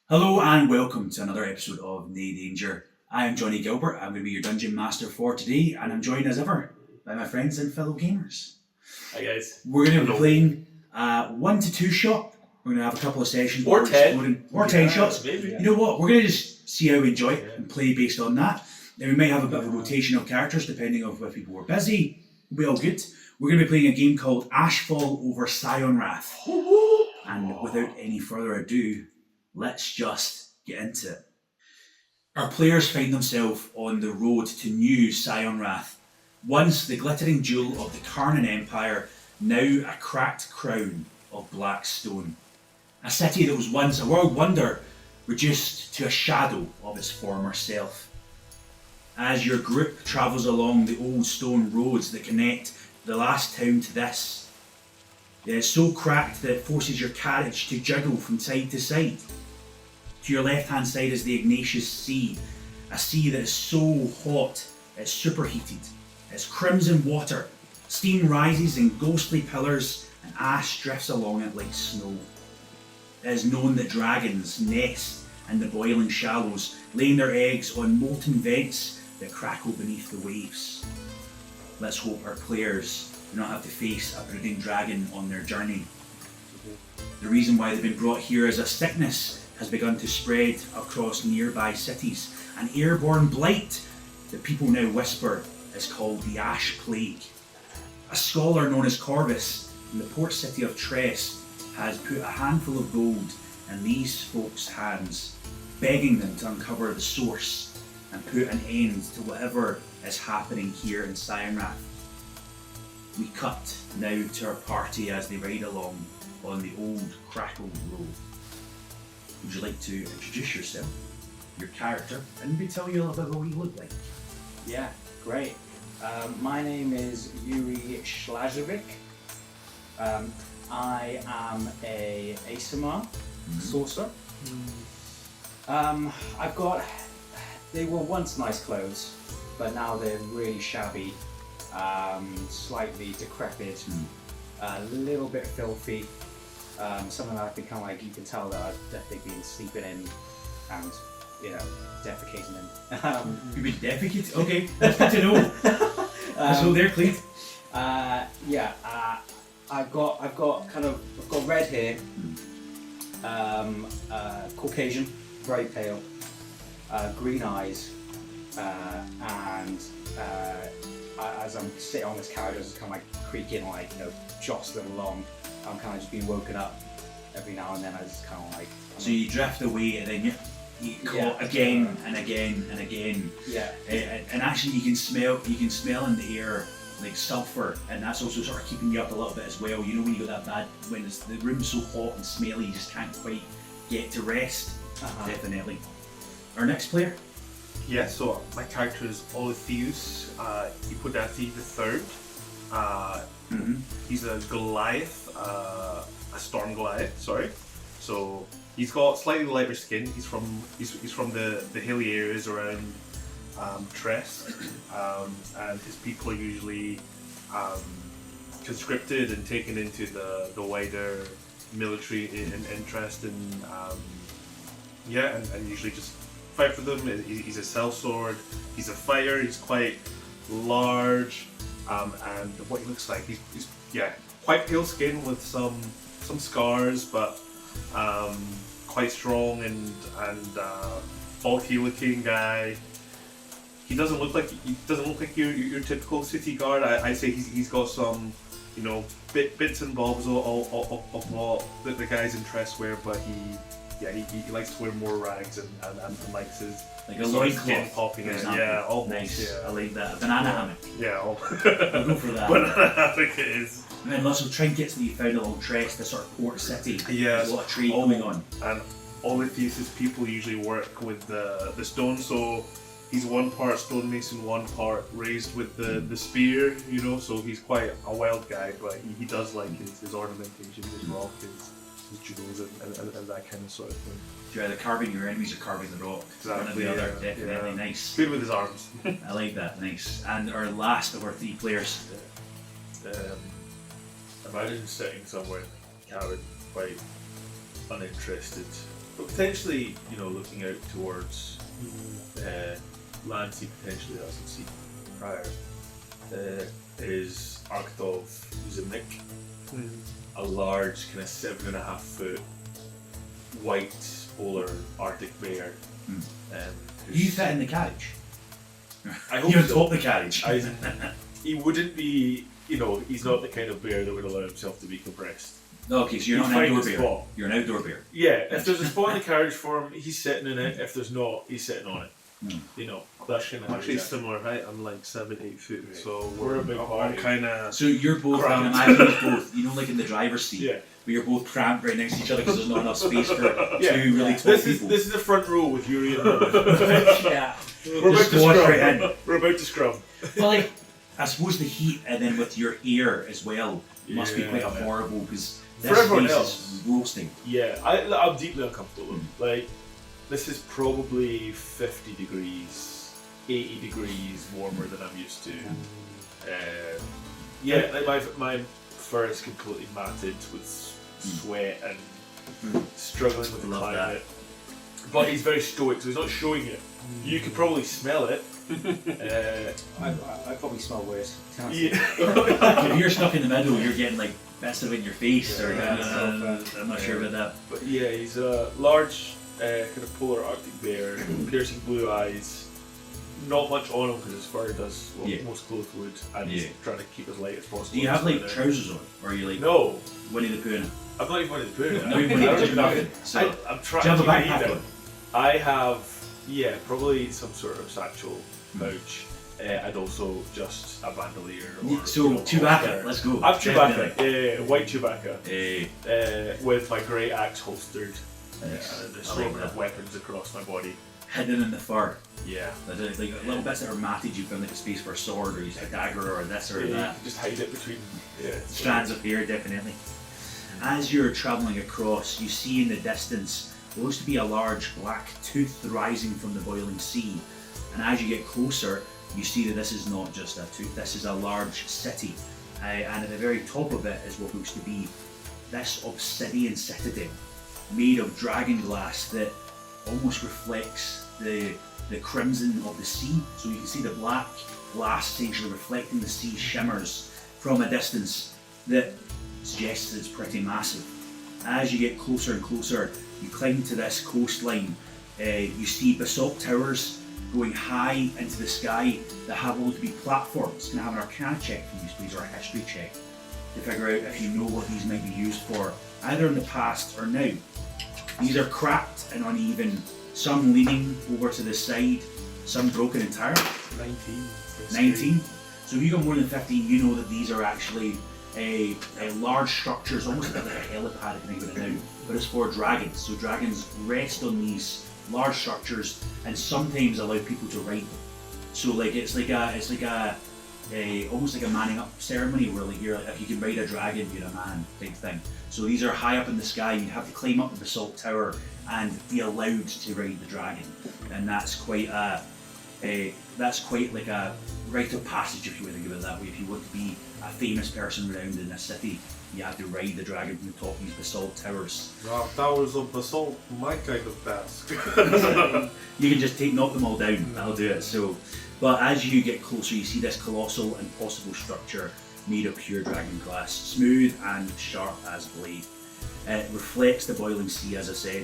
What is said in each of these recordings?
Hello and welcome to another episode of Nae Danger. I am Jonny Gilbert. I'm going to be your dungeon master for today, and I'm joined as ever by my friends and fellow gamers. Hi guys. We're going to be playing 1 to 2 shot. We're going to have a couple of sessions. Or 10. Or 10 shots. Maybe. You know what? We're going to just see how we enjoy it and play based on that. Then we might have a bit of a rotation of characters depending on if people were busy. It'll be all good. We're going to be playing a game called Ashfall over Sionwrath. And without any further ado, let's just get into it. Our players find themselves on the road to new Sionwrath, once the glittering jewel of the Karnan Empire, now a cracked crown of black stone. A city that was once a world wonder, reduced to a shadow of its former self. As your group travels along the old stone roads that connect the last town to this, it is so cracked that it forces your carriage to jiggle from side to side. To your left hand side is the Ignatius Sea, a sea that is so hot it's superheated. It's crimson water, steam rises in ghostly pillars and ash drifts along it like snow. It is known that dragons nest in the boiling shallows, laying their eggs on molten vents that crackle beneath the waves. Let's hope our players do not have to face a brooding dragon on their journey. The reason why they've been brought here is a sickness has begun to spread across nearby cities. An airborne blight that people now whisper is called the Ash Plague. A scholar known as Corvus in the port city of Tress has put a handful of gold in these folks' hands, begging them to uncover the source and put an end to whatever is happening here in Sionwrath. We cut now to our party as they ride along on the old crackled road. Would you like to introduce yourself, your character, and maybe tell you a little bit about what you look like? Yeah, great. My name is Yuri Shlazovic. I am a ASMR sorcerer. They were once nice clothes, but now they're really shabby, slightly decrepit, a little bit filthy. Some of them I've become like, you can tell that I've definitely been sleeping in and, defecating in. You've been defecated? Okay, that's good to know. So they're clean. I've got red hair, Caucasian, very pale, green eyes, and as I'm sitting on this carriage, I just kind of like creaking, jostling along. I'm kind of just being woken up every now and then. I just kind of like. So you drift away and then you call again and again and again. Yeah. And actually, you can smell in the air like sulphur, and that's also sort of keeping you up a little bit as well. You know when you got that bad, when the room's so hot and smelly, you just can't quite get to rest. Definitely. Our next player. Yeah, so my character is Oletheus, Hippodati III. He's a Goliath, a storm Goliath, sorry. So he's got slightly lighter skin. He's from the hilly areas around Tress, and his people are usually conscripted and taken into the wider military interest, and usually just fight for them. He's a sellsword. He's a fighter. He's quite large. And what he looks like, he's quite pale skin with some scars, but quite strong and bulky looking guy. He doesn't look like your typical city guard. I'd say he's got some bits and bobs of what the guys in Tress wear, but he likes to wear more rags and likes his like a loincloth popping in. Yeah, almost. Nice. Yeah. I like that. A banana hammock. Yeah, I'll go for that. Banana hammock it is. And then lots of trinkets that you found along Tress, the sort of port city. Yeah, there's a lot of trade going on. And Oletheus' people usually work with the stone, so he's one part stonemason, one part raised with the spear, so he's quite a wild guy, but he does like his ornamentation, his rock, his jewels and that kind of sort of thing. You're either carving your enemies or carving the rock. Exactly, one or the other, definitely nice. Good with his arms. I like that, nice. And our last of our 3 players. Imagine sitting somewhere in the cabin, quite uninterested, But potentially, looking out towards land, see potentially hasn't seen prior is Arctov Uzimnik, a large kind of 7.5 foot white polar Arctic bear. Do you fit in the carriage? I hope You're so. atop the carriage. He wouldn't be, he's not the kind of bear that would allow himself to be compressed. Okay, so you're not He'd an find outdoor a bear. spot. You're an outdoor bear. Yeah, if there's a spot in the carriage for him, he's sitting in it. If there's not, he's sitting on it. That's kind of I'm actually similar height. I'm like 7-8 feet, so We're a big I'm party. kind of. So you're both, I can Cramped. imagine you both, like in the driver's seat, Yeah. where you're both cramped right next to each other because there's not enough space for Yeah. two really tall This people. is the front row with Yuri and Yeah. We're about Just to squash scrub. right in. We're about to scrub. Well, like, I suppose the heat and then with your hair as well must be quite Yeah. horrible because For this everyone place else. is roasting. Yeah, I'm deeply uncomfortable. Like, this is probably 50 degrees, 80 degrees warmer than I'm used to. Yeah, like my fur is completely matted with sweat and struggling with the Love climate. But he's very stoic, so he's not showing it. You could probably smell it. I probably smell worse. Yeah. If you're stuck in the middle, you're getting like best of it in your face, or I'm not sure about that. But yeah, he's a large kind of polar Arctic bear, piercing blue eyes. Not much on him because his fur does what Yeah. most clothes would, and he's trying to keep as light as possible. Do you have like So, trousers on, or are you like No, Winnie the Pooh in it? I'm not even going to put it. No, even I don't just even have nothing. it. So, I'm trying do you have a to backpack either. on? I have, probably some sort of satchel pouch, and also just a bandolier. Or, So Chewbacca, holster. let's go. I'm Chewbacca, Definitely. white Chewbacca, Eh, with my great axe holstered, Nice. and an I assortment like of that. weapons across my body. hidden in the fur. Yeah. There's like little bits that are matted. You've got like a space for a sword, or you a dagger, or this or You that. can just hide it between Strands of hair, definitely. As you're travelling across, you see in the distance what looks to be a large black tooth rising from the boiling sea. And as you get closer, you see that this is not just a tooth, this is a large city. And at the very top of it is what looks to be this obsidian citadel made of dragon glass that almost reflects the crimson of the sea. So you can see the black glass essentially reflecting the sea shimmers from a distance that suggests it's pretty massive. As you get closer and closer, you climb to this coastline. You see basalt towers going high into the sky that have what look to be platforms. Can I have an Arcana check from you, please, or a history check, to figure out if you know what these might be used for, either in the past or now. These are cracked and uneven, some leaning over to the side, some broken entirely. 19. 19. So if you got more than 15, you know that these are actually a large structures, almost a bit like a helipad if you think about it now, but it's for dragons. So dragons rest on these large structures and sometimes allow people to ride them. So like it's like a almost like a manning up ceremony where like you're like, if you can ride a dragon, you're a man type thing. So these are high up in the sky. You'd have to climb up the basalt tower and be allowed to ride the dragon, and that's quite like a rite of passage, if you want to give it that way. If you want to be a famous person around in a city, you have to ride the dragon from the top of these basalt towers. Towers of basalt, my kind of task. You can just knock them all down, that'll do it. So, but as you get closer, you see this colossal and impossible structure made of pure dragon glass, smooth and sharp as blade. It reflects the boiling sea, as I said.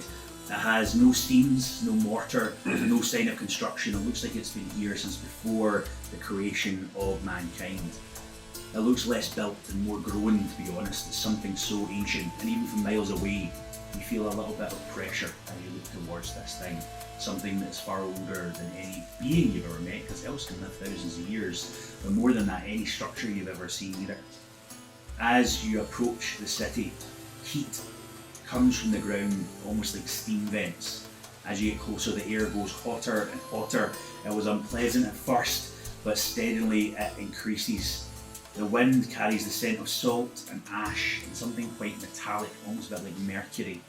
It has no seams, no mortar, no sign of construction. It looks like it's been here since before the creation of mankind. It looks less built and more grown, to be honest. It's something so ancient, and even from miles away, you feel a little bit of pressure as you look towards this thing. Something that's far older than any being you've ever met, because elves can live thousands of years, but more than that, any structure you've ever seen either. As you approach the city, heat comes from the ground, almost like steam vents. As you get closer, the air goes hotter and hotter. It was unpleasant at first, but steadily it increases. The wind carries the scent of salt and ash and something quite metallic, almost a bit like mercury.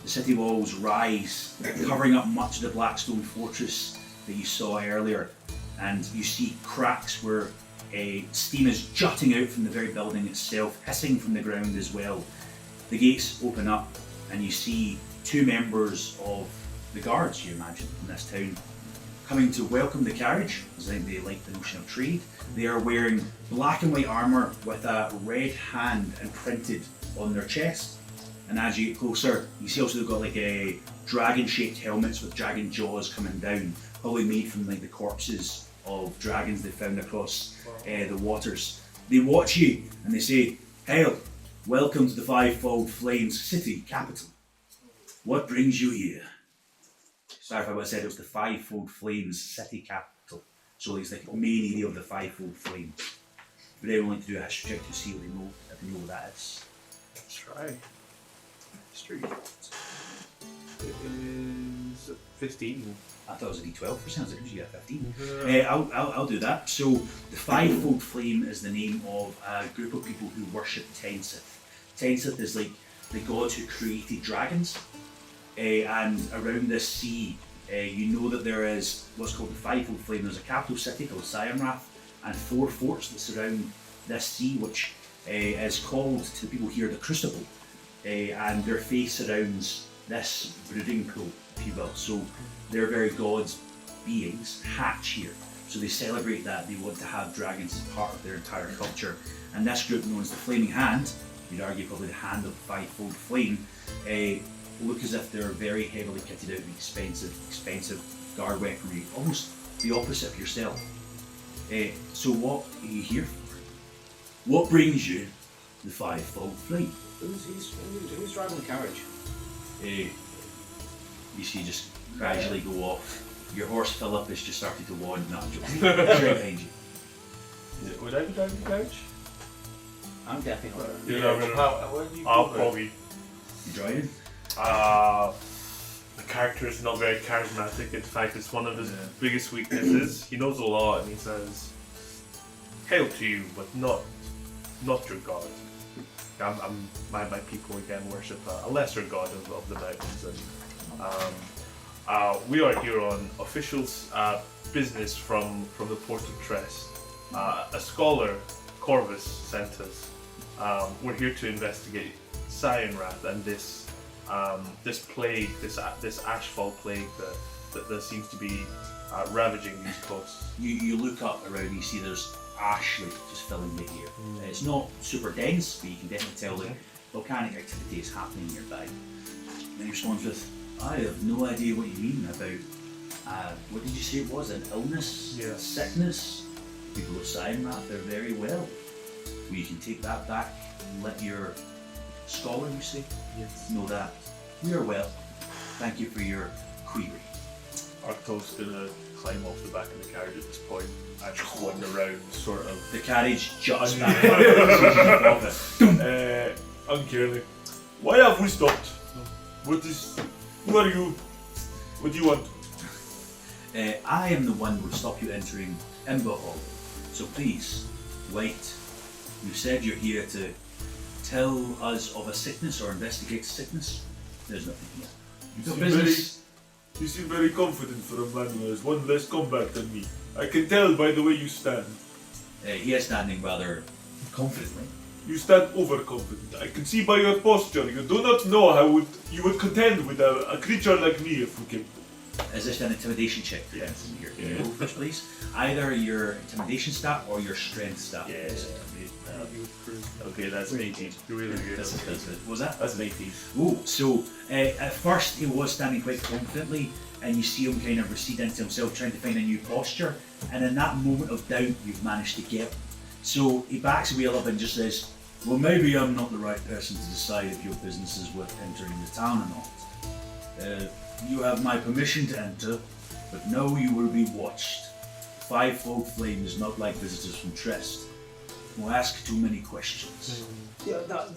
The city walls rise, covering up much of the blackstone fortress that you saw earlier, and you see cracks where steam is jutting out from the very building itself, hissing from the ground as well. The gates open up and you see two members of the guards, you imagine, in this town, coming to welcome the carriage, because I think they like the notion of trade. They are wearing black and white armour with a red hand imprinted on their chest. And as you get closer, you see also they've got like a dragon-shaped helmets with dragon jaws coming down, probably made from like the corpses of dragons they found across the waters. They watch you and they say, "Hail, welcome to the Fivefold Flames city capital. What brings you here?" Sorry if I said it was the Fivefold Flames city capital. So it's like the main area of the Fivefold Flames. But everyone like to do a history check to see what they know, if they know what that is. Let's try. History. It is 15. I thought it was a D12 for some reason, you got 15. I'll do that. So the Fivefold Flame is the name of a group of people who worship Tensith. Tensith is like the god who created dragons. And around this sea, you know that there is what's called the Fivefold Flame. There's a capital city called Sionwrath and 4 forts that surround this sea, which is called to the people here the Crucible. And their face surrounds this brooding pool, if you will. So their very gods' beings hatch here. So they celebrate that. They want to have dragons as part of their entire culture. And this group, known as the Flaming Hand, you'd argue probably the hand of the Fivefold Flame, look as if they're very heavily kitted out with expensive guard weaponry, almost the opposite of yourself. So what are you here for? What brings you the Fivefold Flame? Who's driving the carriage? You see just gradually go off. Your horse Philip has just started to wander. No, I'm joking. Straight behind you. Would I be driving the carriage? I'm definitely not. Where do you I'll go? probably. You driving? The character is not very charismatic. In fact, it's one of his biggest weaknesses. He knows a lot, and he says, "Hail to you, but not your god." My people again worship a lesser god of the mountains, and we are here on official business from the port of Trest. A scholar, Corvus, sent us. We're here to investigate Sionwrath and this plague, this Ashfall plague that seems to be ravaging these coasts. You look up around, you see there's ash like just filling the air. It's not super dense, but you can definitely tell that volcanic activity is happening nearby. Then he responds with, "I have no idea what you mean about, what did you say it was, an illness, Yeah. sickness? People of Sionwrath, they're very well. We can take that back and let your scholar, you say, know that. We are well. Thank you for your query." Arctos gonna climb off the back of the carriage at this point and just wander around, sort of. The carriage juts back. Uncaringly. Why have we stopped? Who are you? What do you want? I am the one who would stop you entering Ember Hall. So please, wait. You said you're here to tell us of a sickness or investigate sickness. There's nothing here. You've got business. You seem very confident for a man who has one less combat than me. I can tell by the way you stand. He is standing rather confidently. You stand overconfident. I can see by your posture you do not know how you would contend with a creature like me if we came. Is this an intimidation check? Yes. Here. Can you roll first, please? Either your intimidation stat or your strength stat. Okay, that's an 18. Really good. That's good. What was that? That's an 18. Oh, so at first he was standing quite confidently, and you see him kind of recede into himself, trying to find a new posture. And in that moment of doubt, you've managed to get him. So he backs away a little bit and just says, "Well, maybe I'm not the right person to decide if your business is worth entering the town or not. You have my permission to enter, but know you will be watched. Fivefold Flame is not like visitors from Trest. Who ask too many questions." Yeah, that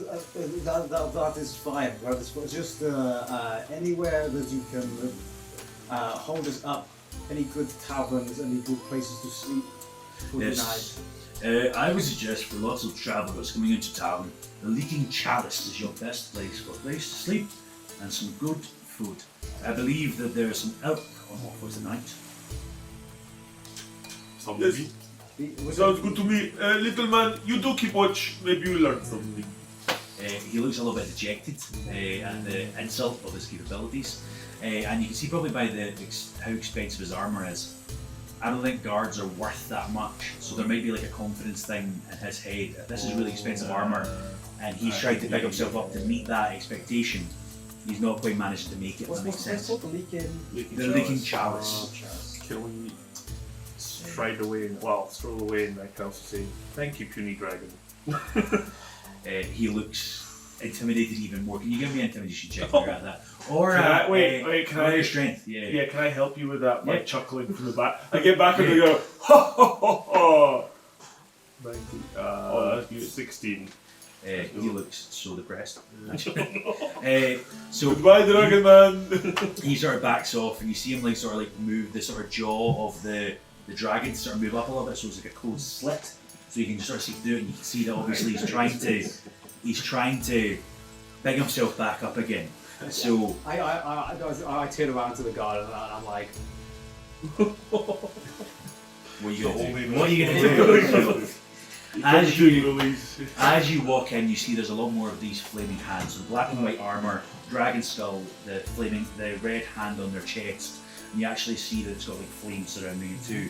is fine. That is fine. Just anywhere that you can hold us up. Any good taverns, any good places to sleep for the night. I would suggest for lots of travellers coming into town, the Leaking Chalice is your best place for a place to sleep and some good food. I believe that there is some elk on offer tonight. Sounds good to me. Little man, you do keep watch. Maybe you learn from me. he looks a little bit dejected at the insult of his capabilities, and you can see probably by how expensive his armour is. I don't think guards are worth that much, so there might be like a confidence thing in his head. If this is really expensive armour, and he's tried to pick himself up to meet that expectation, he's not quite managed to make it. If that makes sense. What's the Leaking chalice. Can we stride away and stroll away and I can also say thank you, puny dragon. He looks intimidated even more. Can you give me an intimidation check when you're at that? Or Can I your strength? Yeah. Can I help you with that? Like Yeah. chuckling from the back. I get back and they go, ha ha ha ha. 90. 16. He looks so depressed. So Goodbye, dragon man. he sort of backs off, and you see him like sort of like move the sort of jaw of the dragon to sort of move up a little bit, so it's like a closed slit. So you can just sort of see through it, and you can see that obviously he's trying to bring himself back up again. So I turn around to the guard and I'm like, what are you gonna do? What are you gonna do? As you walk in, you see there's a lot more of these flaming hands. So black and white armour, dragon skull, the red hand on their chest, and you actually see that it's got like flames surrounding it too.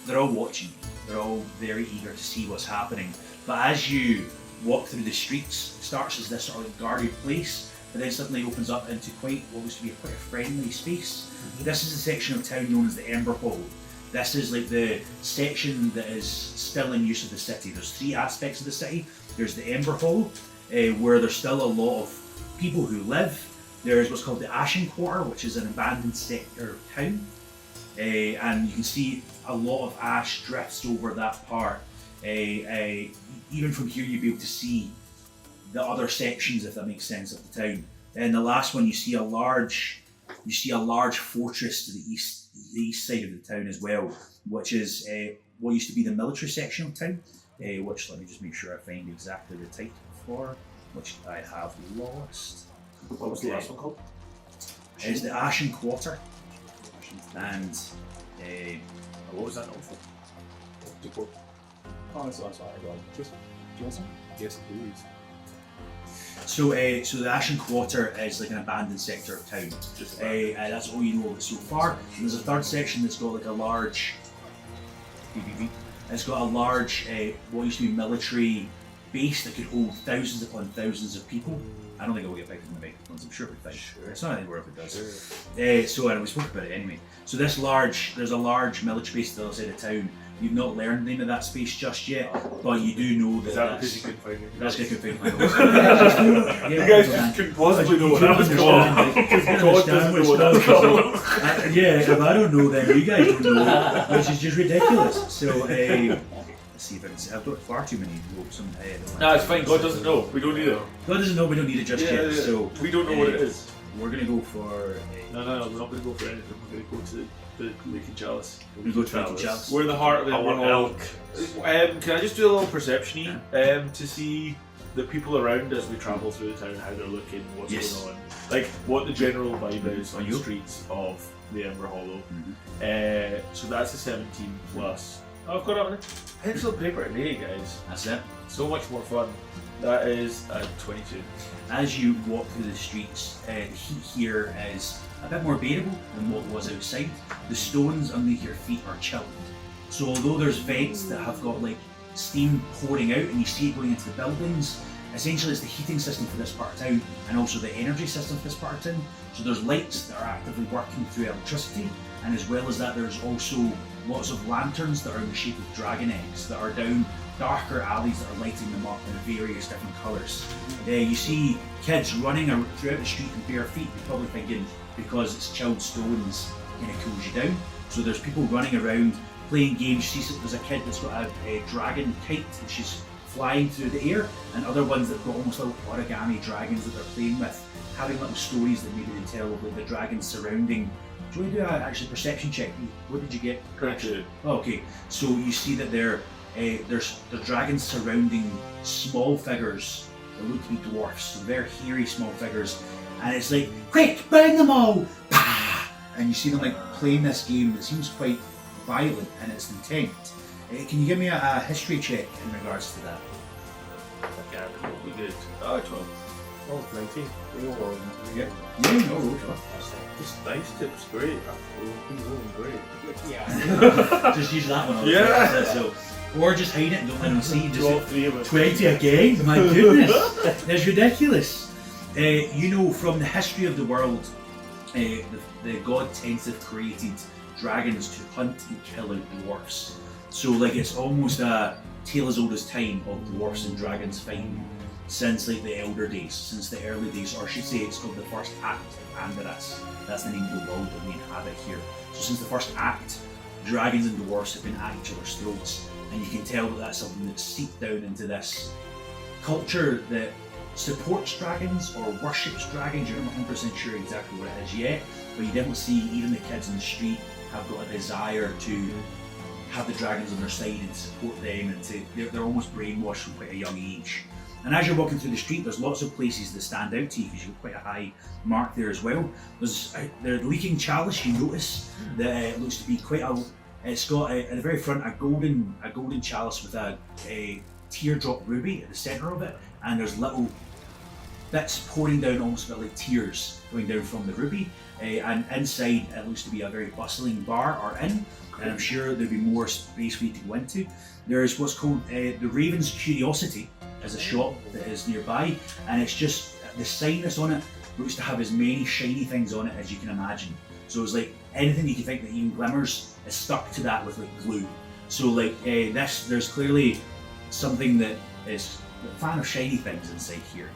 They're all watching you. They're all very eager to see what's happening. But as you walk through the streets, it starts as this sort of like guarded place, but then suddenly opens up into what looks to be quite a friendly space. This is a section of town known as the Ember Hall. This is like the section that is still in use of the city. There's three aspects of the city. There's the Ember Hall, where there's still a lot of people who live. There's what's called the Ashen Quarter, which is an abandoned sector of town. And you can see a lot of ash drifts over that part. Even from here you'll be able to see the other sections, if that makes sense, of the town. And the last one, you see a large fortress to the east side of the town as well, which is what used to be the military section of town, which let me just make sure I find exactly the title for, which I have lost. What was the last one called? It's the Ashen Quarter, and What was that note for? oh, sorry, go on. Do you want some? Yes, please. so the Ashen Quarter is like an abandoned sector of town. That's all you know of it so far. And there's a third section that's got like a large. It's got a large, what used to be military base that could hold thousands upon thousands of people. I don't think it will get bigger than the big ones. I'm sure it'll be fine. Sure. It's not anywhere if it does. So we spoke about it anyway. So there's a large military base to the other side of town. You've not learned the name of that space just yet, but you do know that. Is that because you couldn't find it? That's because you couldn't find it. You guys just couldn't possibly know what that was called. God doesn't know what that's called. Yeah, if I don't know, then you guys don't know, which is just ridiculous. So, let's see if I can say. I've got far too many ropes on my head. No, it's fine. God doesn't know. We don't need it. God doesn't know. We don't need it just yet. So we don't know what it is. We're gonna go for. No, we're not going to go for anything. We're going to go to the Leaking Chalice. We go to Leaking Chalice. We're in the heart of it. I want We're all- elk. Can I just do a little perception to see the people around as we travel through the town, how they're looking, what's Yes. going on, like what the general vibe is Are on you? the streets of the Ember Hollow. So that's a 17 plus. Oh, I've got it on pencil, paper, and A, guys. That's it. So much more fun. That is a 22. As you walk through the streets, the heat here is a bit more bearable than what was outside. The stones underneath your feet are chilled. So although there's vents that have got like steam pouring out and you see it going into the buildings, essentially it's the heating system for this part of town and also the energy system for this part of town. So there's lights that are actively working through electricity, and as well as that there's also lots of lanterns that are in the shape of dragon eggs that are down darker alleys that are lighting them up in various different colours. You see kids running throughout the street in bare feet. You're probably thinking because it's chilled stones kind of cools you down. So there's people running around playing games. You see there's a kid that's got a dragon kite and she's flying through the air, and other ones that have got almost little origami dragons that they're playing with, having little stories that maybe they tell of like the dragons surrounding. Do you want to do a perception check? What did you get? Correct. Oh, okay, so you see that there's dragons surrounding small figures that look to be dwarfs, so very hairy small figures, and it's like, quick, burn them all! Pah! And you see them like playing this game that seems quite violent in its intent. Can you give me a history check in regards to that? Again, it'll be good. Oh, 12. Oh, 19. Yeah, no, roll for This dice tip's great. He's rolling great. Yeah. it. Just use that one. I'll Yeah. say. So, or just hide it and don't let them see. Just Draw 3 of us. 20 again? My goodness, that's ridiculous. You know, from the history of the world, the god Tenseth created dragons to hunt and kill out dwarfs. So, like, it's almost a tale as old as time of dwarfs and dragons fighting since, like, the elder days, since the early days, or I should say it's called the first act of Andorras. That's the name of the world that we inhabit here. So, since the first act, dragons and dwarfs have been at each other's throats. And you can tell that that's something that's seeped down into this culture that supports dragons or worships dragons. You're not 100% sure exactly what it is yet, but you definitely see even the kids in the street have got a desire to have the dragons on their side and support them, and they're almost brainwashed from quite a young age. And as you're walking through the street, there's lots of places that stand out to you because you've got quite a high mark there as well. There's the leaking chalice. You notice that it looks to be quite a. It's got at the very front a golden chalice with a teardrop ruby at the centre of it, and there's little bits pouring down, almost a bit like tears going down from the ruby. And inside it looks to be a very bustling bar or inn, and I'm sure there'll be more space for you to go into. There's what's called the Raven's Curiosity as a shop that is nearby, and it's just the sign that's on it looks to have as many shiny things on it as you can imagine. So it's like anything you can think that even glimmers is stuck to that with like glue. So like there's clearly something that is a fan of shiny things inside here.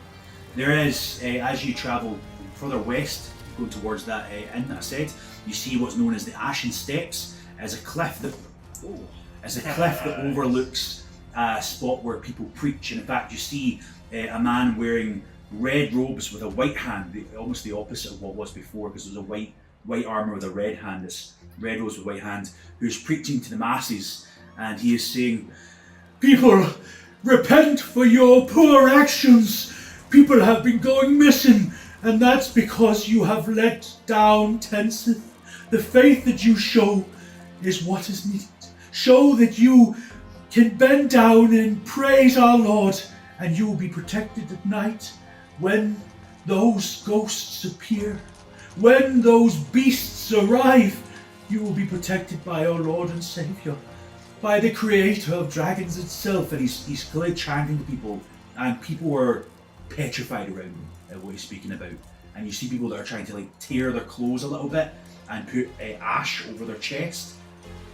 There is, as you travel further west, going towards that inn that I said, you see what's known as the Ashen Steps, as a cliff that overlooks a spot where people preach. And in fact, you see a man wearing red robes with a white hand, almost the opposite of what was before, because there was a white armour with a red hand, this red rose with a white hand, who's preaching to the masses, and he is saying, "People, repent for your poor actions. People have been going missing, and that's because you have let down Tenseth. The faith that you show is what is needed. Show that you can bend down and praise our Lord, and you will be protected at night when those ghosts appear. When those beasts arrive, you will be protected by our Lord and Saviour, by the creator of dragons itself." And he's clearly chanting to people, and people are petrified around him at what he's speaking about. And you see people that are trying to like tear their clothes a little bit and put ash over their chest,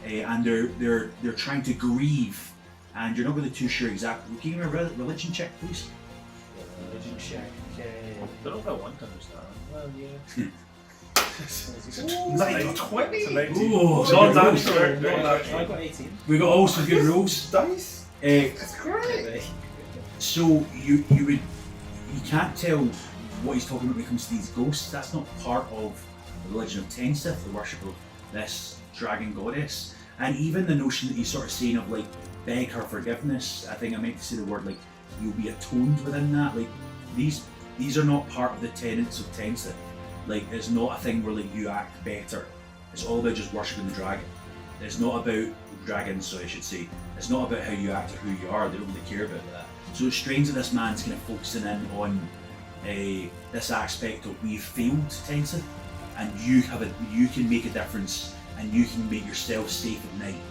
and they're trying to grieve, and you're not really too sure exactly. Can you give me a religion check, please? Religion check. Okay. I don't know if I want to understand. Well, yeah. Like 20? It's a 19. Oh, John's good answer. rolls. I got 18. We got all some good rolls. Dice? It's great. So you can't tell what he's talking about when it comes to these ghosts. That's not part of the religion of Tenseth, the worship of this dragon goddess. And even the notion that he's sort of saying of like beg her forgiveness. I think I meant to say the word like you'll be atoned within that. Like these are not part of the tenets of Tenseth. Like it's not a thing where like you act better. It's all about just worshipping the dragon. It's not about dragons, so I should say. It's not about how you act or who you are. They don't really care about that. So it's strange that this man's kind of focusing in on this aspect of we've failed Tenseth, and you can make a difference, and you can make yourself safe at night.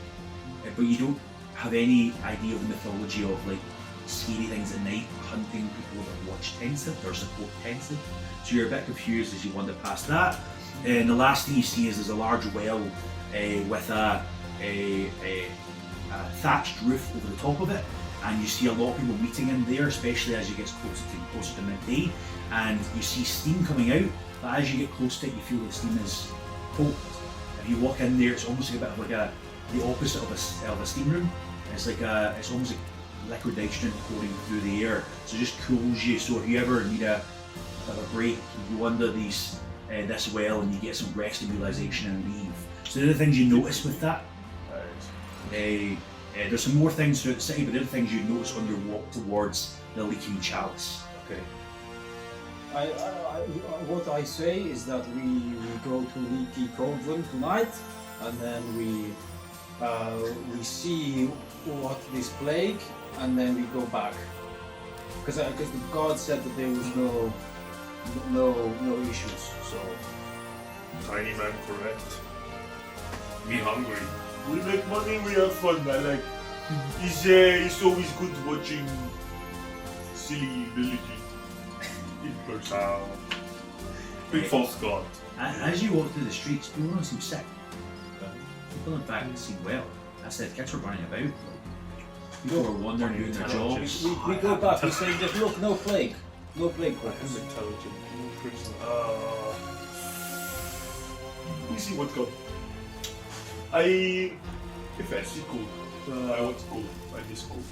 But you don't have any idea of the mythology of like scary things at night, hunting people that watch Tenseth or support Tenseth. So you're a bit confused as you wander past that. And the last thing you see is there's a large well with a thatched roof over the top of it, and you see a lot of people meeting in there, especially as you get closer to midday, and you see steam coming out, but as you get close to it you feel the steam is cold. If you walk in there, it's almost like a bit of like the opposite of a steam room. It's almost like liquid nitrogen pouring through the air, so it just cools you. So if you ever need a bit of a break, you go under this well and you get some rest and realisation and leave. So the other things you notice with that, there's some more things throughout the city, but the other things you notice on your walk towards the leaking chalice. Okay. What I say is that we go to Leaky Cauldron tonight, and then we see what this plague, and then we go back. Because the god said that there was no issues. So Tiny man, correct. Me hungry. We make money, we have fun, man. Like, it's always good watching silly religion in person. Big false god. As you walk through the streets, people don't seem sick. People in fact seem well. I said kids were running about. People were wandering doing their jobs. we go back. We say that look, no plague, no plague. I'm intelligent person. We see what god. If I see school, I want school. I miss school.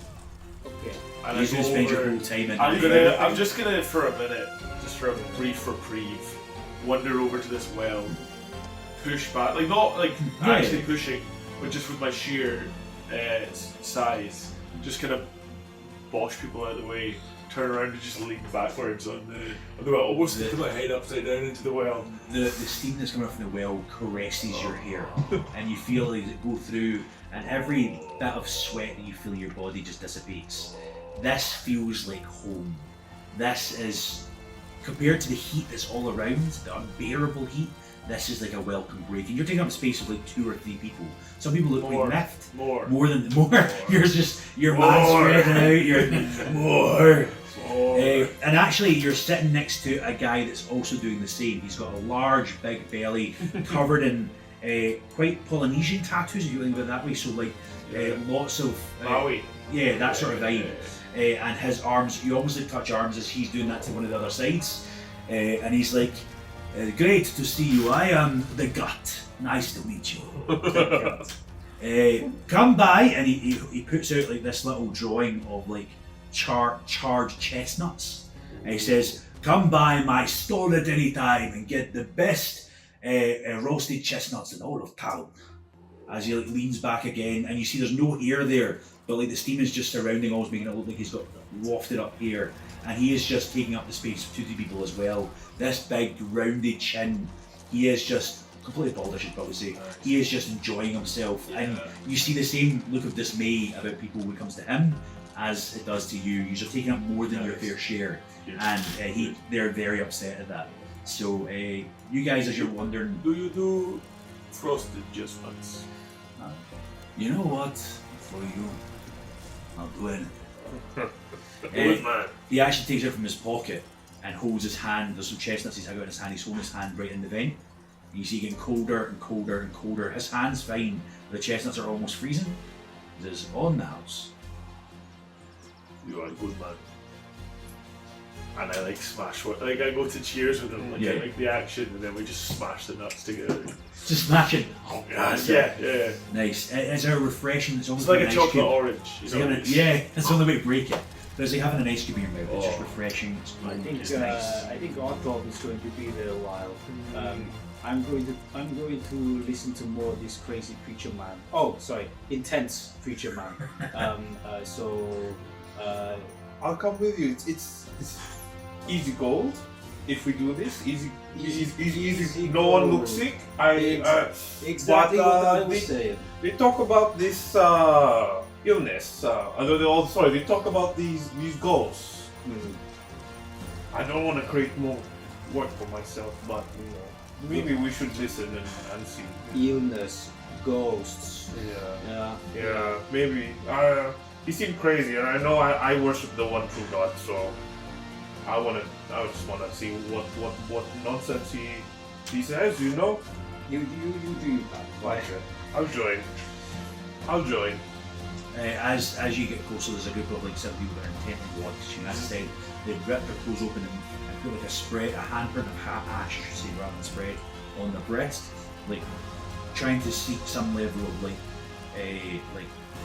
Okay. And You I just go spend your over- whole time in I'm just gonna, for a minute, just for a brief reprieve, wander over to this well, push back, like not like Yeah. actually pushing, but just with my sheer size, just kind of bosh people out of the way, turn around and just lean backwards on the well, almost put my head upside down into the well. The steam that's coming from the well caresses your hair, and you feel it go through, and every bit of sweat that you feel in your body just dissipates. This feels like home. This is, compared to the heat that's all around, the unbearable heat, this is like a welcome break. And you're taking up space of like 2 or 3 people. Some people look More. quite miffed. More. More. You're just, you're mad spreading out, you're more. And actually, you're sitting next to a guy that's also doing the same. He's got a large, big belly covered in quite Polynesian tattoos, if you think about it that way. So, like, lots of. Maui. Yeah, that sort of vibe. And his arms, you almost like touch arms as he's doing that to one of the other sides. And he's like, great to see you. I am the Gut. Nice to meet you. Come by, and he puts out like this little drawing of like charred chestnuts. And he says, come by my stall at any time and get the best roasted chestnuts in all of town. As he like leans back again, and you see there's no hair there, but like the steam is just surrounding, almost making it look like he's got wafted up here, and he is just taking up the space of 2 people as well. This big rounded chin, he is just completely bald, I should probably say. He is just enjoying himself, and you see the same look of dismay about people when it comes to him as it does to you. You're taking up more than your fair share, and they're very upset at that. So you guys, as you're wondering, Do you do frosted chestnuts? you know what? For you, I'll do anything. Good man. He actually takes it from his pocket and holds his hand. There's some chestnuts he's got in his hand. He's holding his hand right in the vent. And you see it getting colder and colder and colder. His hand's fine, but the chestnuts are almost freezing. He says, on the house. You are a good man. And I like smash what I go to cheers with him, like Yeah. I like the action, and then we just smash the nuts together. Just smashing. Oh, Yeah. Nice. It's a refreshing. It's almost It's like a an ice chocolate cube. orange. It's like that's the only way to break it. But it's like having an ice cube in your mouth. It's just refreshing. It's I cold, think it's nice. I think Arthur is going to be there a while. I'm going to listen to more of this crazy preacher man. Oh, sorry, intense preacher man. I'll come with you. It's easy gold. If we do this, easy. No one looks sick. Exactly but, what I was saying. They talk about this illness. They talk about these ghosts. I don't want to create more work for myself, but maybe we should listen and see. Illness, ghosts. Yeah, maybe. He seemed crazy, and I know I worship the one true God, so I just wanna see what nonsense he says, you know? You do that. Right. I'll join. As you get closer, there's a group of like 7 people that are intently watching. As I said, they rip their clothes open and put like a handprint of ash, I should say, rather than spread, on their breast, like trying to seek some level of like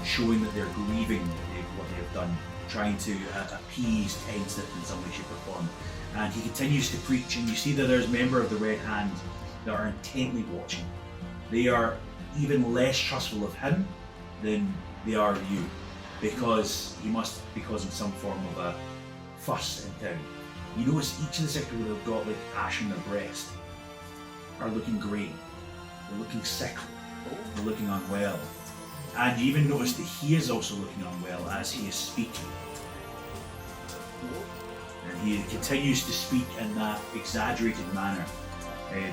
showing that they're grieving what they've done, trying to appease tense in some way, shape or form. And he continues to preach, and you see that there's a member of the Red Hand that are intently watching. They are even less trustful of him than they are of you, because he must be causing some form of a fuss in town. You notice each of the 6 people that have got like ash on their breast are looking grey, they're looking sickly, they're looking unwell. And you even notice that he is also looking unwell as he is speaking. And he continues to speak in that exaggerated manner,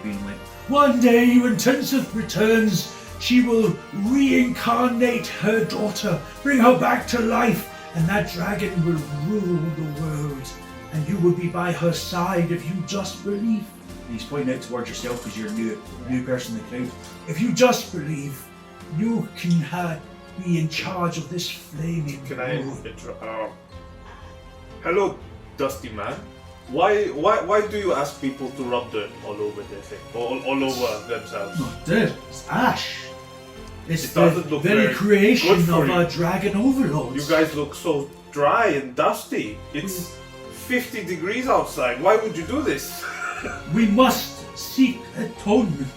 being like, "One day when Tinseth returns, she will reincarnate her daughter, bring her back to life, and that dragon will rule the world. And you will be by her side if you just believe." And he's pointing out towards yourself because you're a new person in the crowd. "If you just believe, you can be in charge of this flaming Can I world." hello, Dusty Man. Why do you ask people to rub dirt all over their thing, all over themselves? Not dirt, it's ash. It's It the doesn't look very very creation good for of you. our dragon overlords. You guys look so dry and dusty. It's 50 degrees outside. Why would you do this? We must seek atonement.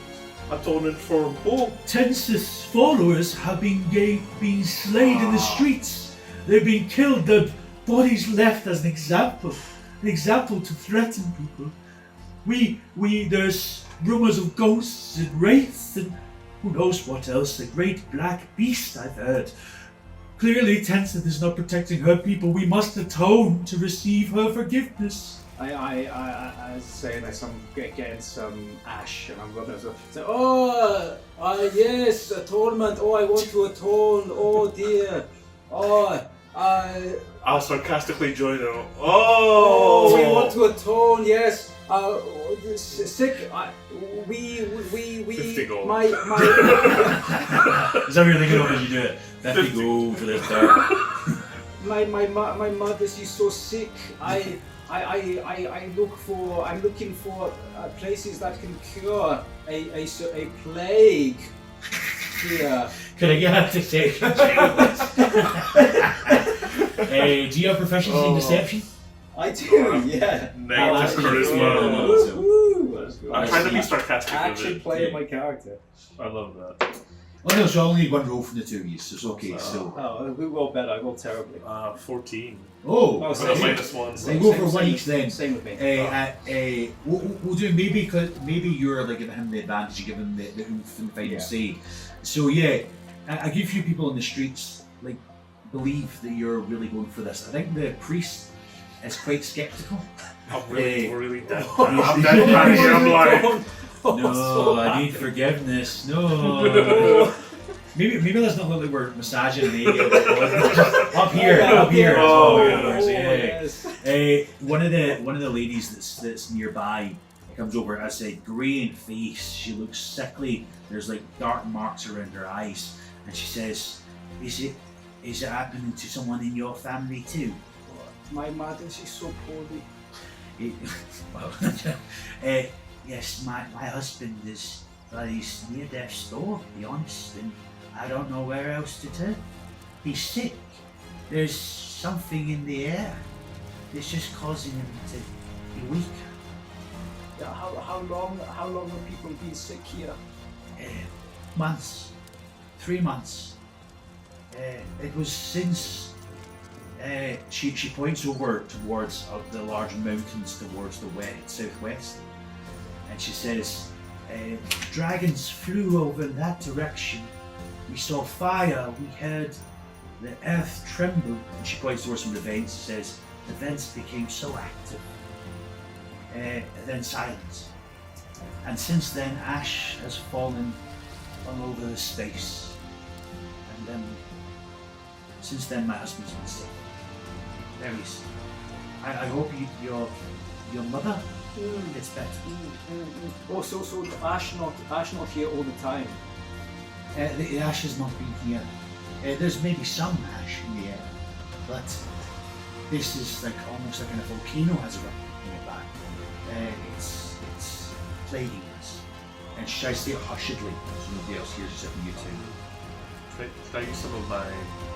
Atonement for who? Tinseth's followers have been slain in the streets. They've been killed. Their bodies left as an example to threaten people. There's rumors of ghosts and wraiths and who knows what else. The great black beast, I've heard. Clearly, Tinseth is not protecting her people. We must atone to receive her forgiveness. I say that I'm getting some ash and I'm rubbing it. So, yes, atonement. Oh, I want to atone. Oh dear. I'll sarcastically join her. Oh, we want to atone. Yes. Sick. We. 50 gold. My. Is that what you're thinking of as you do it? 50 gold for this dirt. My mother, she's so sick. I'm looking for places that can cure a plague here. Can I get a deception? Do you have proficiency in deception? I do, yeah. Negative charisma. Woo! I'm trying to be sarcastic with Action it. playing my character. I love that. Oh no, so I only need one roll from the two of you, so it's okay. Oh, we roll better. I roll terribly. 14. Oh, Oh, With same. a minus 1. We'll go for one each then. Same with me. We'll do maybe you're like giving him the advantage, you give him the oomph and final Yeah. say. So yeah, I give few people in the streets like believe that you're really going for this. I think the priest is quite skeptical. I'm really dead. Oh, I'm dead man here. I'm like, No, I need forgiveness. No. Maybe let's not look like we're massaging the area. up here. Oh, yes. One of the ladies that's nearby comes over. I said, grey in face. She looks sickly. There's like dark marks around her eyes, and she says, "Is it happening to someone in your family too?" My mother, she's so poorly. Yes, my husband is he's near death's door, to be honest, and I don't know where else to turn. He's sick. There's something in the air. It's just causing him to be weak. Yeah, how long have people been sick here? Months. 3 months. It was since she points over towards the large mountains towards the southwest, and she says, dragons flew over in that direction. We saw fire, we heard the earth tremble, and she points towards some of the vents and says, the vents became so active. Then silence. And since then, ash has fallen all over the space. And then, since then, my husband's been sick. Very sick. I hope your mother gets better. Oh, so Ash not here all the time. The ash has not been here. There's maybe some ash in the air, but this is like almost like a volcano has erupted in it back. It's plaguing us. And should I say it hushedly so nobody else hears except you two? Can I use some of my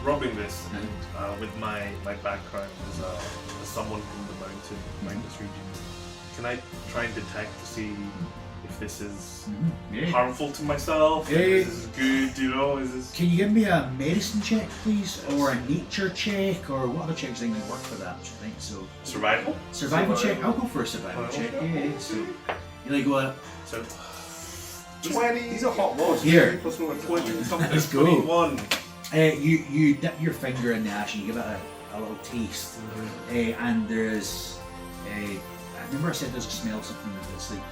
rubbing this and with my background as someone from the mountainous region? Can I try and detect to see if this is harmful to myself? Yeah. If this is good, is this? Can you give me a medicine check, please, or a nature check, or what other checks think work for that? I think so. Survival? Survival check. I'll go for a survival check. Yeah. So you like go. So 20. These are hot rolls. Here. Plus 1, 20 something. Let's go. 21. You dip your finger in the ash and you give it a little taste. And there's I remember I said there's a smell of something that's like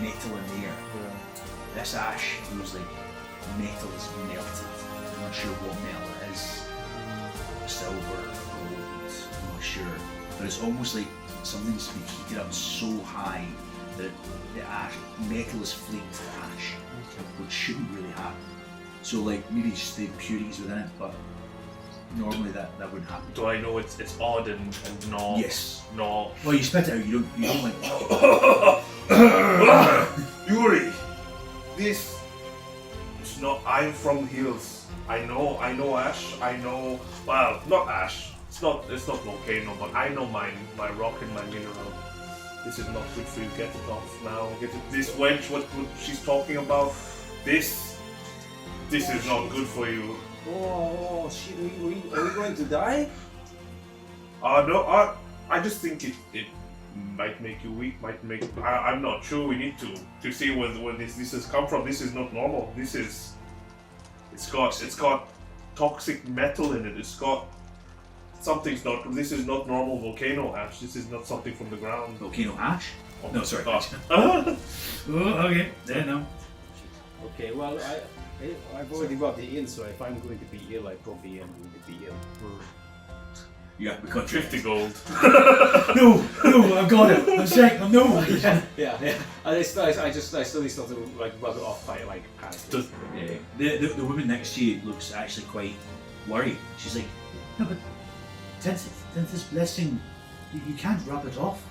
metal in the air. This ash feels like metal is melted. I'm not sure what metal it is. Silver, gold, I'm not sure. But it's almost like something's been heated up so high that the ash, metal is flamed to ash, which shouldn't really happen. So like maybe just the impurities within it, but normally that wouldn't happen. Do I know it's odd and not? Yes. Not. Well, you spit it out. You don't like. Yuri, this. It's not. I'm from the hills. I know ash. I know. Well, not ash. It's not volcano, but I know my rock and my mineral. This is not good for you. Get it off now. Get it. This wench, what she's talking about. This is not good for you. Oh, shit, are we going to die? No, I just think it might make you weak, I'm not sure. We need to see where this has come from. This is not normal. It's got toxic metal in it. It's got something's not. This is not normal volcano ash. This is not something from the ground. Volcano ash? Oh, No, sorry. God. Oh, okay. Yeah, no. Okay, well, I've already rubbed it in, so if I'm going to be ill, I probably am going to be ill. Yeah, we got 50 gold. No, I've got it. I'm sick. I'm no. Yeah. I slowly start to like rub it off by like panic. The woman next to you looks actually quite worried. She's like, no, but since this blessing, you can't rub it off.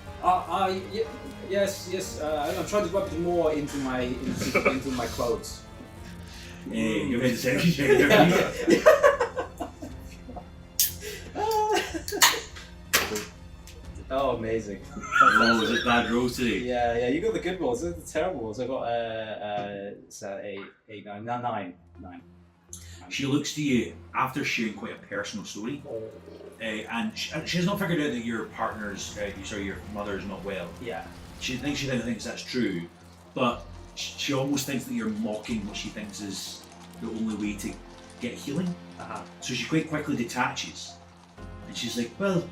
Yes. I'm trying to rub it more into my clothes. You're going to say Oh, amazing! Oh, is it bad roll today? Yeah. You got the good rolls. The terrible rolls. I got it's eight, nine. She looks to you after sharing quite a personal story, and she has not figured out that your partner's, your mother's not well. Yeah. She thinks that's true, but she almost thinks that you're mocking what she thinks is the only way to get healing. So she quite quickly detaches, and she's like, "Well,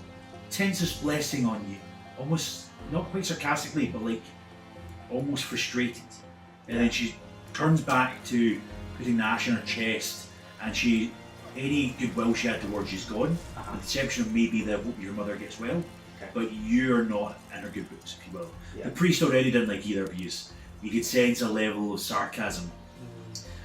Tense's blessing on you," almost not quite sarcastically, but like almost frustrated. And then she turns back to putting the ash in her chest, and any goodwill she had towards you is gone, with the exception of maybe that your mother gets well. Okay. But you're not in her good books, if you will. Yeah. The priest already didn't like either of you. You could sense a level of sarcasm.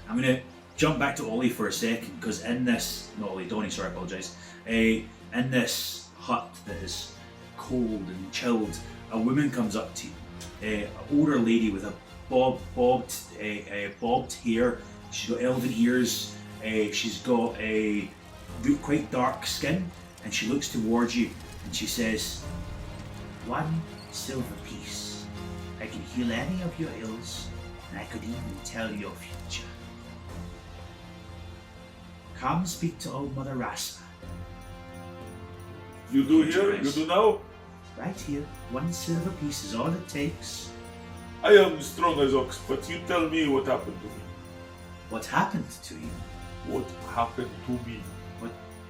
I'm going to jump back to Ollie for a second, because in this, not Ollie, Donnie, sorry, I apologise. In this hut that is cold and chilled, a woman comes up to you, an older lady with a bobbed hair. She's got elven ears. She's got a quite dark skin, and she looks towards you and she says, "1 silver piece. I can heal any of your ills, and I could even tell your future. Come speak to old Mother Raspa. You do here? You do now? Right here. 1 silver piece is all it takes." I am strong as ox, but you tell me what happened to me. What happened to you? What happened to me?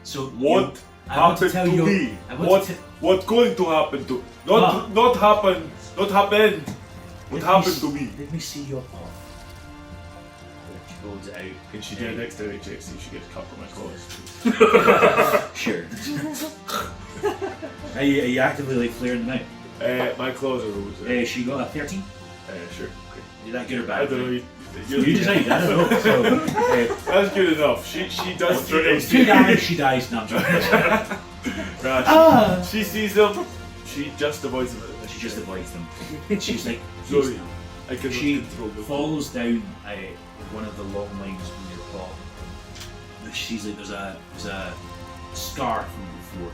So What I want to happened tell to you. me? I want to What going to happen to? Not happened. What happened to me? Let me see your paw. She holds it out. Can she do a dexterity check so she gets cut from my claws? Sure. Are you actively like flaring them out? My claws are always She got a 13. sure. Okay. Is that good or I bad? don't know. You decide. I don't know. So, That's good enough. She does see them. 2 damage. She dies. No, I'm joking. Right, she sees them. She just avoids them. She just avoids them. And she's like, Sorry, I cannot she control them. follows down one of the long lines from your paw. She's like, there's a scar from before.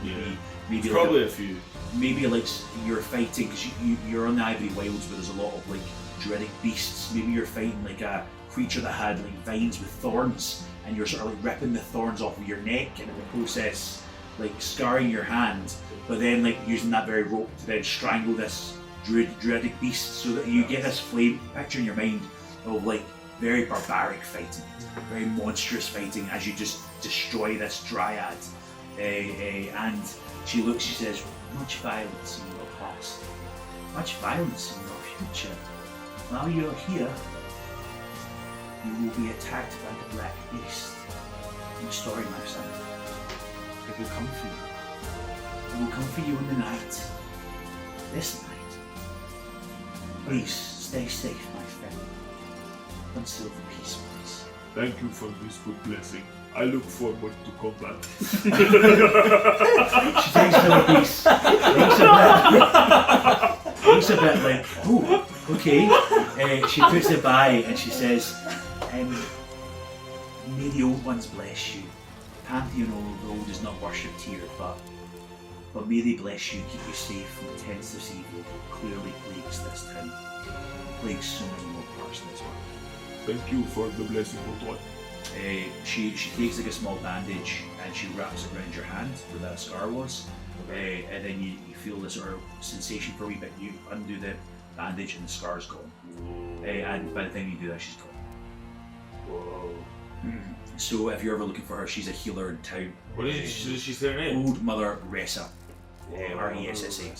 Maybe It's like probably a few. maybe like you're fighting because you're on the Ivory Wilds where there's a lot of like dreaded beasts. Maybe you're fighting like a creature that had like vines with thorns, and you're sort of like ripping the thorns off of your neck, and in the process like scarring your hand, but then like using that very rope to then strangle this dreaded beast, so that you get this flame picture in your mind of like very barbaric fighting, very monstrous fighting as you just destroy this dryad. And she looks, she says, much violence in your past, much violence in your future. While you're here, you will be attacked by the Black Beast. In story, my son. It will come for you. It will come for you in the night. This night. Please, stay safe, my friend. Until the peace please. Thank you for this good blessing. I look forward to combat. She takes the piece. Looks a bit like, oh, okay. She puts it by and she says, may the old ones bless you. Pantheon although does not worship here, but may they bless you, keep you safe from the tense evil that clearly plagues this town. Plagues so many more parts of this world. Thank you for the blessing, old one. She takes like a small bandage and she wraps it around your hand where that scar was. And then you feel this sort of sensation for a wee bit. You undo the bandage and the scar's gone. And by the time you do that, she's gone. Whoa. So if you're ever looking for her, she's a healer in town. What is she say her name? Old Mother Ressa. R-E-S-S-A.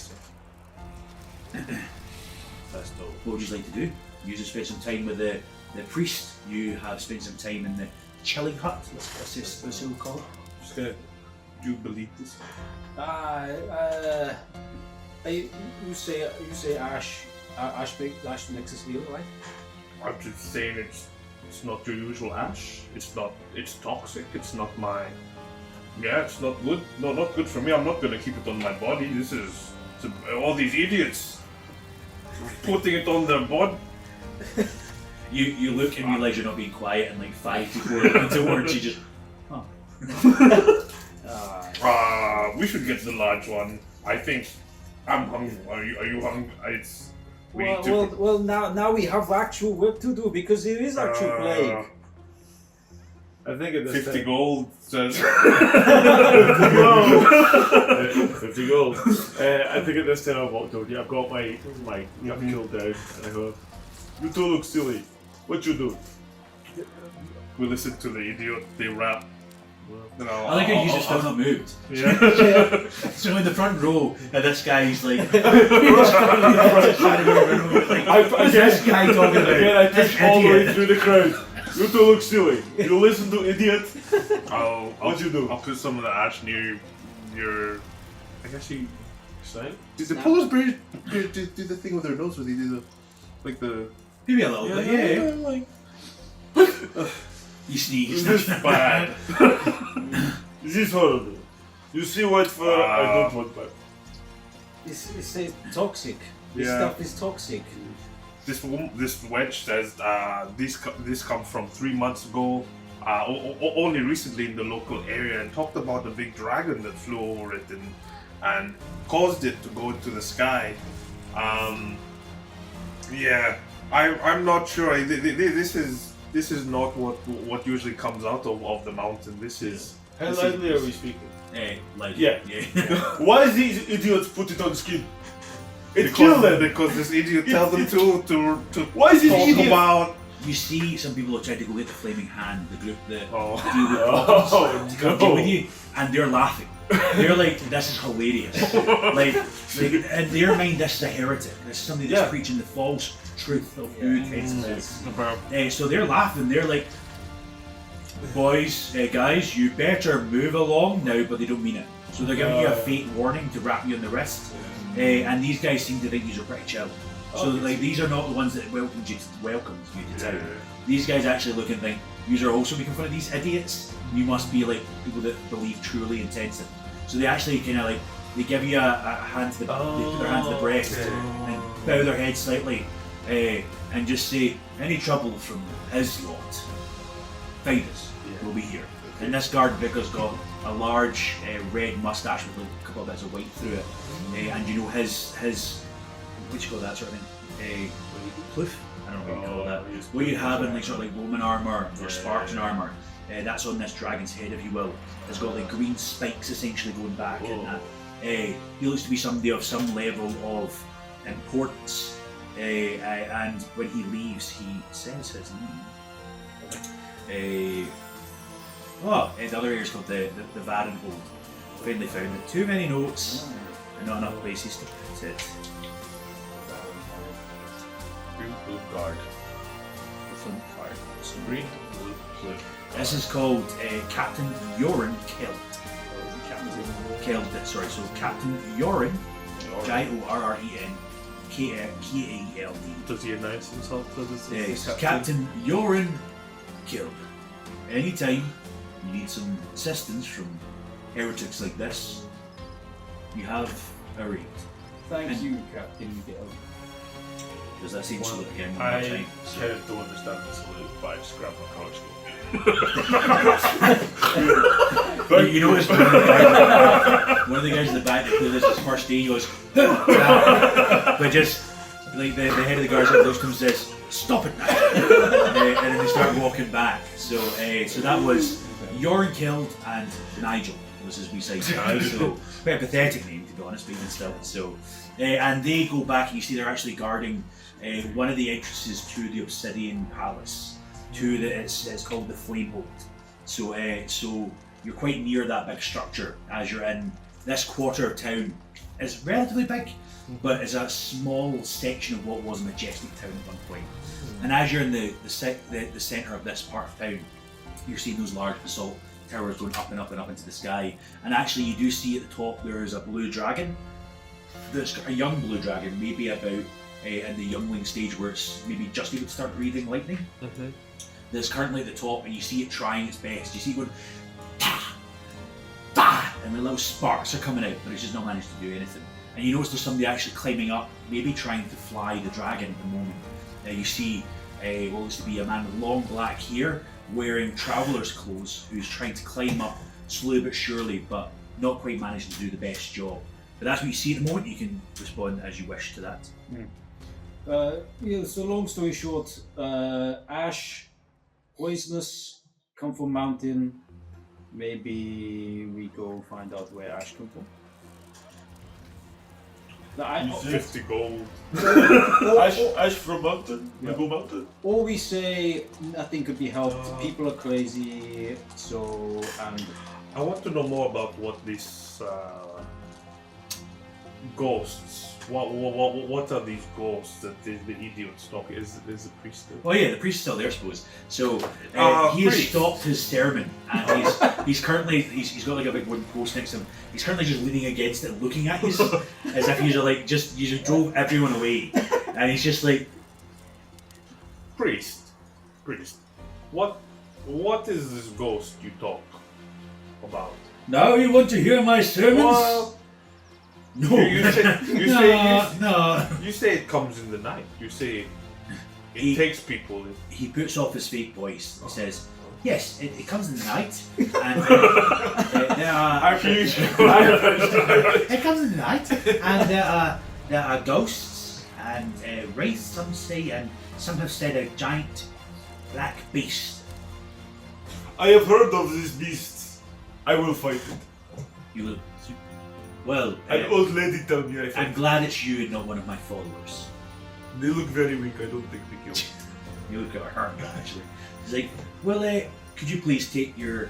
That's dope. What would you like to do? You just spend some time with the priest. You have spent some time in the chilling hut. What's what we'll call it? Just gonna. Do you believe this? You say Ash makes us heal, right? I'm just saying it's not your usual ash. It's toxic. It's not my. Yeah, it's not good. No, not good for me. I'm not gonna keep it on my body. All these idiots putting it on their body. You look and realize you're not being quiet, and like 5 people into words, you just. Oh. We should get the large one. I think I'm hungry. Are you hungry? Well, now we have actual work to do because there is actual plague. I think at this 50 time, gold says. 50 gold. I think at this time I've walked over. I've got my killed down, and I go, "You two look silly. What you do?" We listen to the idiot. They rap. I like how you just still not moved. Yeah. So in the front row, and this guy's like, what's this guy talking about? Again, I This push all the way idiot. through the crowd. You two look silly. You listen to idiot. What'd you do? I'll put some of the ash near your. I guess you. Sign? Did the polar bears do the thing with their nose where they do the Maybe a little bit, yeah. like You sneeze. This is bad. This is horrible. You see white fur, I don't want that. It says toxic. This Yeah. stuff is toxic. This wedge says this come from 3 months ago, only recently in the local area, and talked about the big dragon that flew over it and caused it to go into the sky. Yeah, I'm not sure. This is not what usually comes out of the mountain. This is. How loudly are we speaking? Like, Yeah. Why is these idiots put it on skin? It Because, killed them. because this idiot tells them to Why is this talk idiot? about. You see some people have tried to go get the flaming hand, the group that Oh. deal with problems, to come deal with you, and they're laughing. They're like, this is hilarious. like in their mind, this is a heretic. This is somebody that's Yeah. preaching the false truth of who Kenton is. About So they're laughing. They're like, boys, guys, you better move along now, but they don't mean it. So they're giving you a fate warning to wrap you on the wrist. And these guys seem to think these are pretty chill. So like these are not the ones that welcomed you to town. These guys actually look and think, you are also making fun of these idiots. You must be like people that believe truly intensive. So they actually kind of like they give you a hand to the they put their hand to the breast and bow their head slightly and just say, any trouble from his lot, find us. We'll be here. And this guard Vicar's got a large red mustache with like a couple of bits of white through it, and you know his what do you call that sort of thing? Ploof? I don't know what you call that. What you have in like sort of like Roman armour or Spartan armour, that's on this dragon's head, if you will. It's got like green spikes essentially going back in that. He looks to be somebody of some level of importance, and when he leaves, he says his name. The other area is called the Varenhold. Finally found it. Too many notes and not enough places to put it. Green, blue card. Different card. So Green, blue, blue. this is called Captain Yoren Killed. Killed it, sorry. So Captain Yoren, Jorren Kald. Does he announce himself as his Yes, Captain Yoren Killed. Anytime you need some assistance from heretics like this, you have a raid. Thank you, Captain Gill. Because that seems to look again one I more time. So. kind of don't understand the salute, but I just grab my cards. You notice one of the guys in the back that did this his first day, he goes, but just like the head of the guards looks to him and says, "Stop it now!" And then they start walking back. So that was Yoren Killed and Nigel was his B-side guy. So very pathetic name to be honest, but even still. So and they go back and you see they're actually guarding one of the entrances to the Obsidian Palace. It's called the Flamehold. So you're quite near that big structure as you're in this quarter of town. It's relatively big, but it's a small section of what was a majestic town at one point. And as you're in the centre of this part of town, you're seeing those large basalt towers going up and up and up into the sky. And actually, you do see at the top there's a blue dragon. There's a young blue dragon, maybe about in the youngling stage where it's maybe just able to start breathing lightning. That's currently at the top, and you see it trying its best. You see it going, "Ta, ta," and the little sparks are coming out, but it's just not managed to do anything. And you notice there's somebody actually climbing up, maybe trying to fly the dragon at the moment. You see what looks to be a man with long black hair, wearing traveller's clothes, who's trying to climb up slowly but surely, but not quite managing to do the best job. But that's what you see at the moment. You can respond as you wish to that. So long story short, ash, poisonous, come from mountain. Maybe we go find out where ash come from. You say 50 gold. Ash from mountain? We go mountain? Or we say nothing could be helped. People are crazy. So and I want to know more about what these ghosts. What are these ghosts that the idiots talk? Is the priest there? Oh yeah, the priest is still there, I suppose. So he has priest. stopped his sermon, and he's currently he's got like a big wooden post next to him. He's currently just leaning against it, looking at you, as if you just drove everyone away, and he's just like, Priest. What is this ghost you talk about? "Now you want to hear my sermons?" Well, No, no. You say it comes in the night. You say it takes people. He puts off his fake voice and says, "Yes, it comes in the night, and there are it comes in the night, and there are ghosts and wraiths, some say, and some have said a giant black beast." I have heard of these beasts. I will fight it. You will. Well, An old lady tell me I I'm fight. glad it's you and not one of my followers. They look very weak. I don't think they kill. You look at her actually. He's like, "Well, could you please take your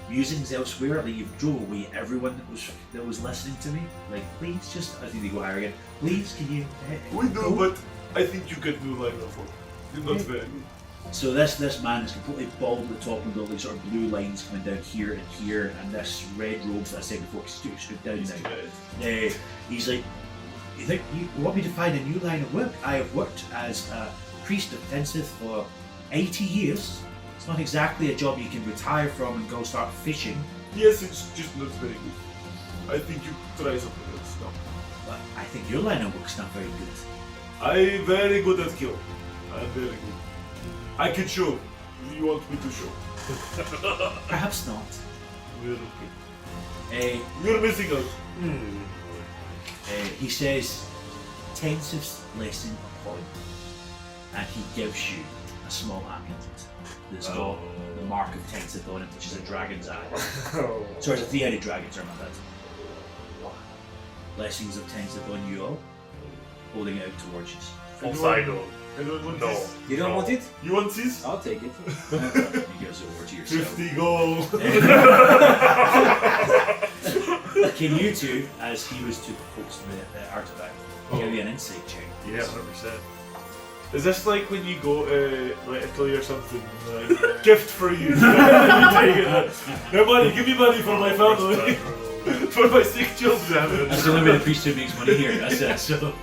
musings elsewhere? Like you've drove away everyone that was listening to me. Like, please, just I think they go higher again. Please, can you?" We do, go?" but I think you can do like that for. You're not very good. So this man is completely bald at the top and got like sort of blue lines coming down here and here, and this red robes that I said before stood down now. He's like, "You think you want me to find a new line of work? I have worked as a priest of Tensith for 80 years. It's not exactly a job you can retire from and go start fishing. Yes, it's just not very good. I think you try something else now. But I think your line of work's not very good." I'm very good at kill. I'm very good. I can show. If you want me to show. Perhaps not. We're okay. Uh, You're missing out. he says, "Tensith's lesson upon," and he gives you a small amulet that's got the mark of Tensith on it, which is a dragon's eye. Sorry, it's a three-headed dragon, sorry about that. Blessings of Tensith on you all, holding it out towards you. Poseidon. I don't want No. this. you don't want it? You want this? I'll take it. He gives it over to yourself. 50 gold. Can you two, as he was to focus on the artifact, give me an insight check? Yeah, 100%. Is this like when you go to like Italy or something? Like, gift for you. You take it. No money, give me money for my family. For my sick children. That's the only way the priesthood makes money here. That's it. So,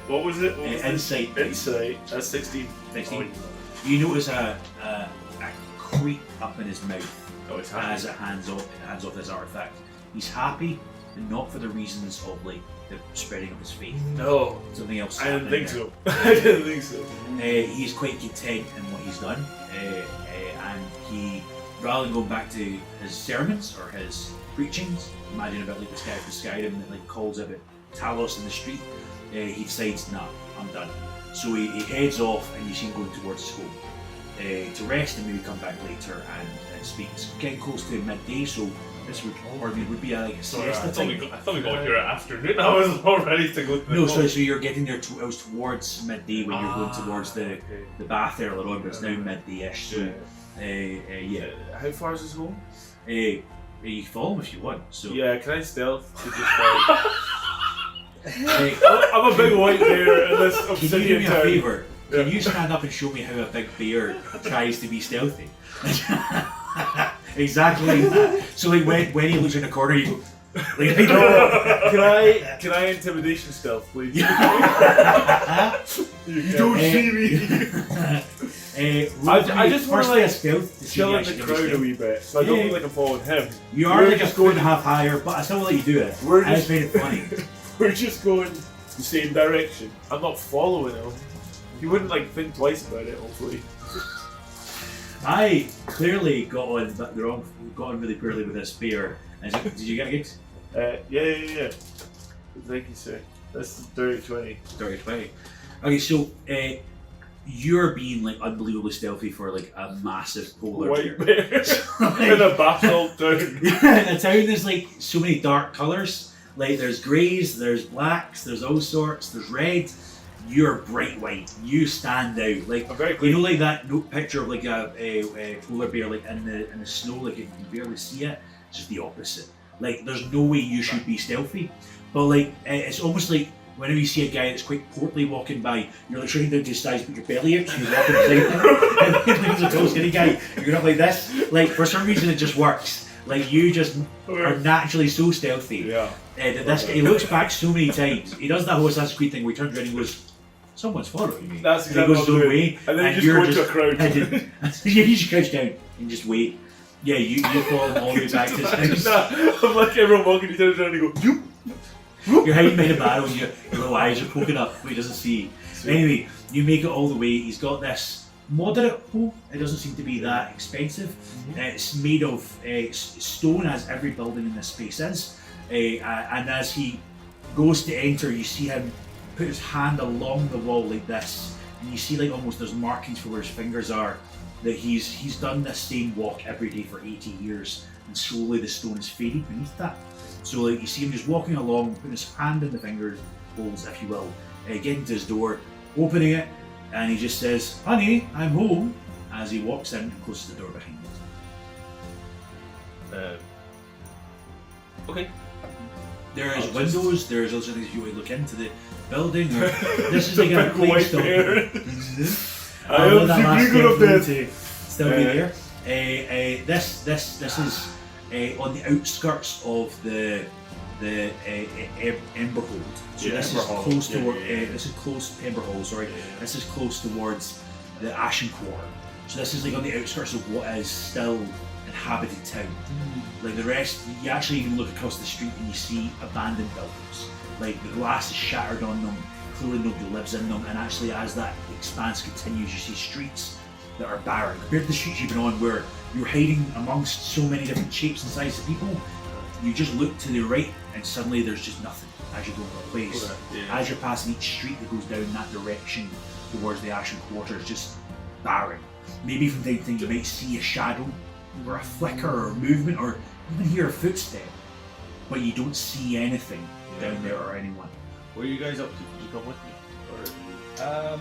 what was it? What was insight. Insight. That's 16. 16. You notice a creep up in his mouth Oh, it's as it hands off this artifact. He's happy, but not for the reasons of like the spreading of his faith. No. Something else. I didn't happening think there. so. I didn't think so. He's quite content in what he's done, and he, rather than going back to his sermons or his preachings, imagine a bit like this guy from Skyrim that like calls out Talos in the street, he decides, nah, I'm done. So he heads off, and you see him going towards his home to rest and maybe come back later and speak. It's getting close to midday, so this would be like a siesta I time. thought we got here at afternoon. I was all ready to go to the No, so you're getting there. I was towards midday when you're going towards the bath earlier on, but it's now midday-ish. So yeah. How far is his home? You can follow him if you want. So Yeah, can I stealth to just like... I'm a big white bear in this can you do obsidian me a town. favour? Can you stand up and show me how a big bear tries to be stealthy? Exactly like that. So like when he looks in the corner, you go. Like, Can I intimidation stealth, please? you don't see me. I just wanna, firstly like, a stealth to see Chill if in you the actually crowd do a wee bit, so I don't look like I'm following him. You are We're like just a foot and a half higher, but I still will let you do it. We're I just just- made it funny. We're just going the same direction. I'm not following him. He wouldn't like think twice about it, hopefully. I clearly got on really poorly with this bear. Did you get a gig? Yeah. Thank you, sir. That's dirty 20. Dirty 20. Okay, so you're being like unbelievably stealthy for like a massive polar White bear. bear in a basalt town. Yeah, the town there's like so many dark colours. Like there's greys, there's blacks, there's all sorts, there's red. You're bright white. You stand out. Like I'm very you clean. know, like that picture of like a polar bear like in the snow, like you can barely see it. It's just the opposite. Like there's no way you should be stealthy, but like it's almost like whenever you see a guy that's quite portly walking by, you're like shrinking down to his size, put your belly out, so you're walking beside him. And then there's a tall skinny guy, you're not like this. Like for some reason it just works. Like you just are naturally so stealthy. Yeah. That this guy, he looks back so many times. He does that whole Assassin's Creed thing where he turns around and goes, "Someone's following me." That's And he exactly goes what his I'm own doing. way, And then you you're just go into a crowd. you just crouch down and just wait. Yeah, you follow him all the way back to his house. Nah, I'm like everyone walking, he turns around and he goes, "Yoop." You're hiding behind a barrel and your little eyes are poking up, but he doesn't see. Anyway, you make it all the way. He's got this moderate bow. It doesn't seem to be that expensive. It's made of stone, as every building in this space is. And as he goes to enter, you see him put his hand along the wall like this, and you see like almost there's markings for where his fingers are. That he's done this same walk every day for 80 years, and slowly the stone is faded beneath that. So like you see him just walking along, putting his hand in the finger holes, if you will, getting to his door, opening it, and he just says, "Honey, I'm home," as he walks in and closes the door behind him. Okay. There's windows, there's also things if you want to look into the building. Or, this is like a Big place white still. bear. I am love that the last beacon of bit death. to still be there. This is on the outskirts of the Emberhold. So Yeah, this is Emberhold. close Yeah, toward yeah, yeah. this is close to Emberhold. Sorry, this is close towards the Ashen Quarter. So this is like on the outskirts of what is still inhabited town. Like the rest, you actually even look across the street and you see abandoned buildings. Like the glass is shattered on them. Clearly nobody lives in them. And actually, as that expanse continues, you see streets that are barren compared to the streets you've been on, where you're hiding amongst so many different shapes and sizes of people. You just look to the right and suddenly there's just nothing as you go into the place. As you're passing each street that goes down that direction towards the Ashen Quarter, it's just barren. Maybe from time to time you might see a shadow or a flicker or movement or even hear a footstep, but you don't see anything down there or anyone. What are you guys up to? Did you come with me? Or... I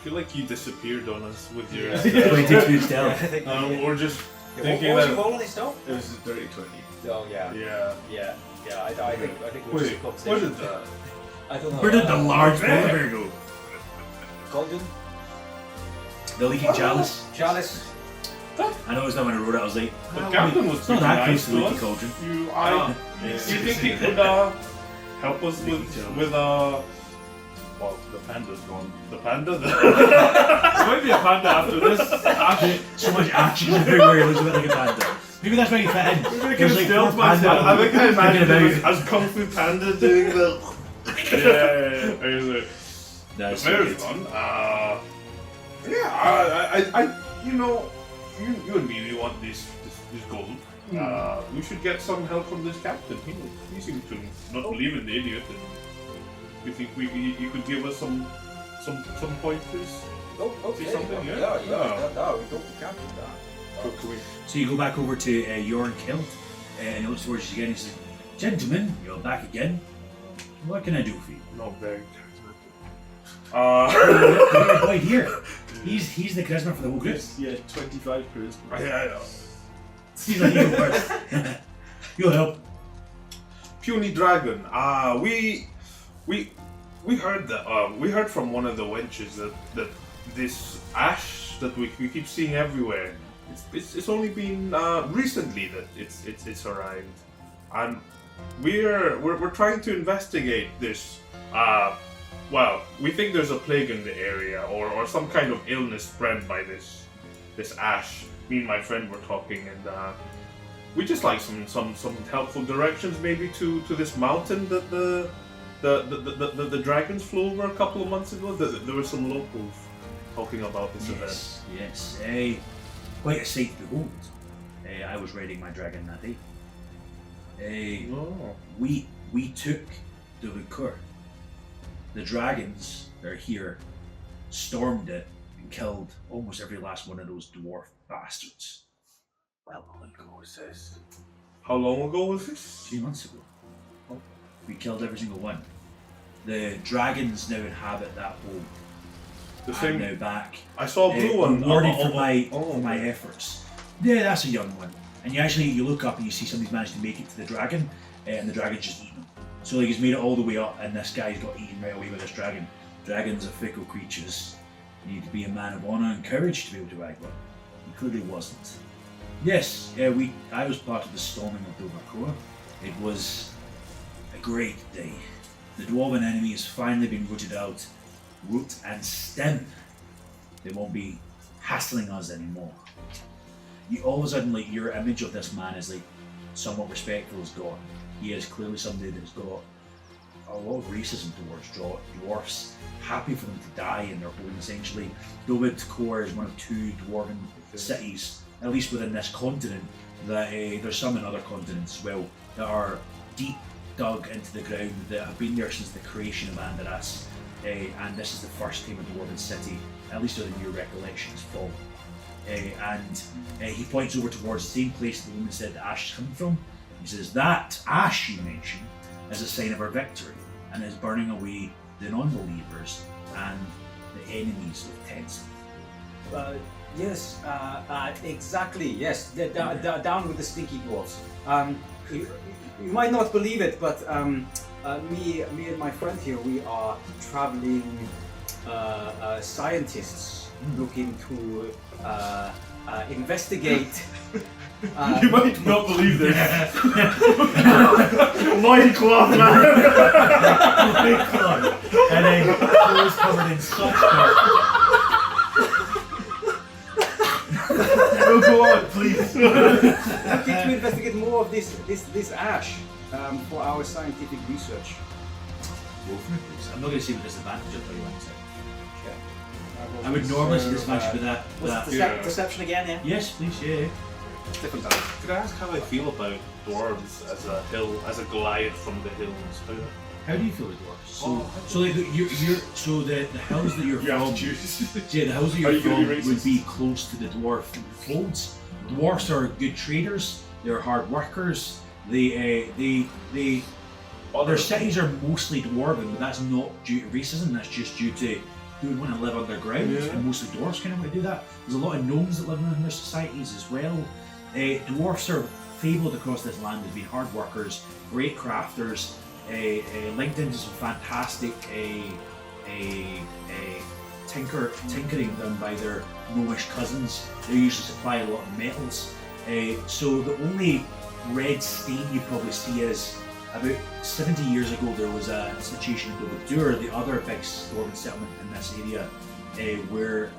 feel like you disappeared on us with your. 22 stealth. I think We're just What thinking was that your roll on this stuff? It was a dirty 20. Oh yeah. Yeah. I think we're Wait, just got what is that? I don't know. Where did the large polar bear go? Cauldron? The leaking chalice. Chalice? I know it's not when I wrote it. I was like, The well, captain was it's not pretty that close nice to the to leaky us. cauldron. You think he could help us with well, the panda's gone. The panda. There might be a panda after this. Ash. So much action everywhere. It looks a bit like a panda. Maybe that's why you fit in. Maybe I There's could've like stealth four pandas. myself. I think I imagined Thinking it about as Kung Fu Panda doing the. Yeah. That's Very good. fun. I you know, you and me, we want this gold. We should get some help from this captain. He seems to not believe in the idiot. And you think you could give us some pointers? Oh, okay. something, yeah? Yeah, Yeah. we got the captain there. So you go back over to Yorn Kilt, and he looks towards you again. He says, "Gentlemen, you're back again. What can I do for you?" Not very. You're right here. He's the charisma for the whole group. Yeah, 25 charisma. Yeah. He's like, "You go first. You'll help." Puny dragon. We heard that. We heard from one of the wenches that this ash that we keep seeing everywhere. It's only been recently that it's arrived, and we're trying to investigate this. Well, we think there's a plague in the area, or some kind of illness spread by this ash. Me and my friend were talking, and we just like some helpful directions, maybe to this mountain that the dragons flew over a couple of months ago. There were some locals talking about this event. Yes. Quite a sight to behold. I was riding my dragon that day. Oh. We took the Recur. The dragons that are here stormed it and killed almost every last one of those dwarf bastards. How long ago was this? How long ago was this? 3 months ago. We killed every single one. The dragons now inhabit that hole. The I'm same. now back. I saw a blue one. Rewarded Oh, for my efforts. Yeah, that's a young one. And you look up and you see somebody's managed to make it to the dragon, and the dragon's just eaten him. So like he's made it all the way up, and this guy's got eaten right away by this dragon. Dragons are fickle creatures. You need to be a man of honor and courage to be able to ride one. He clearly wasn't. Yes, I was part of the storming of Dovercourt. It was a great day. The dwarven enemy has finally been rooted out, root and stem. They won't be hassling us anymore. You all of a sudden, like, your image of this man is like somewhat respectful is gone. He is clearly somebody that's got a lot of racism towards dwarfs, happy for them to die in their home essentially. Dovercourt is one of 2 dwarven cities, at least within this continent, that there's some in other continents as well, that are deep dug into the ground, that have been there since the creation of Andorras, and this is the first time a dwarven city, at least within your recollections, fall. And he points over towards the same place the woman said the ash is coming from. He says, "That ash you mentioned is a sign of our victory, and is burning away the non-believers and the enemies of Tencent." Yes, exactly. Yes, down with the stinky dwarves. You might not believe it, but me and my friend here, we are traveling scientists looking to investigate. You might not believe this. Loincloth, man! And then clothes covered in soft dirt. Oh, go on, please. Looking to investigate more of this ash for our scientific research. Roll for me, please. I'm not going to say with disadvantage, I'll tell you one second. I would normally say disadvantage with that. Was it Yeah. deception again? Yeah. Yes, please, yeah. Different time. Could I ask how I feel about dwarves as a Goliath from the hills? How do you feel the dwarves? So like the hills that you're You have from, to choose. yeah, the hills that Are you're you gonna from be racist? would be close to the dwarf folds. Dwarfs are good traders. They're hard workers. Their cities are mostly dwarven, but that's not due to racism. That's just due to who would want to live underground, Yeah. and mostly dwarfs kind of want to do that. There's a lot of gnomes that live in their societies as well. Dwarfs are fabled across this land as being hard workers, great crafters, linked into some fantastic tinkering done by their gnomish cousins. They usually supply a lot of metals. So the only red stain you probably see is about 70 years ago there was an institution in Dobadur, the other big dwarven settlement in this area, where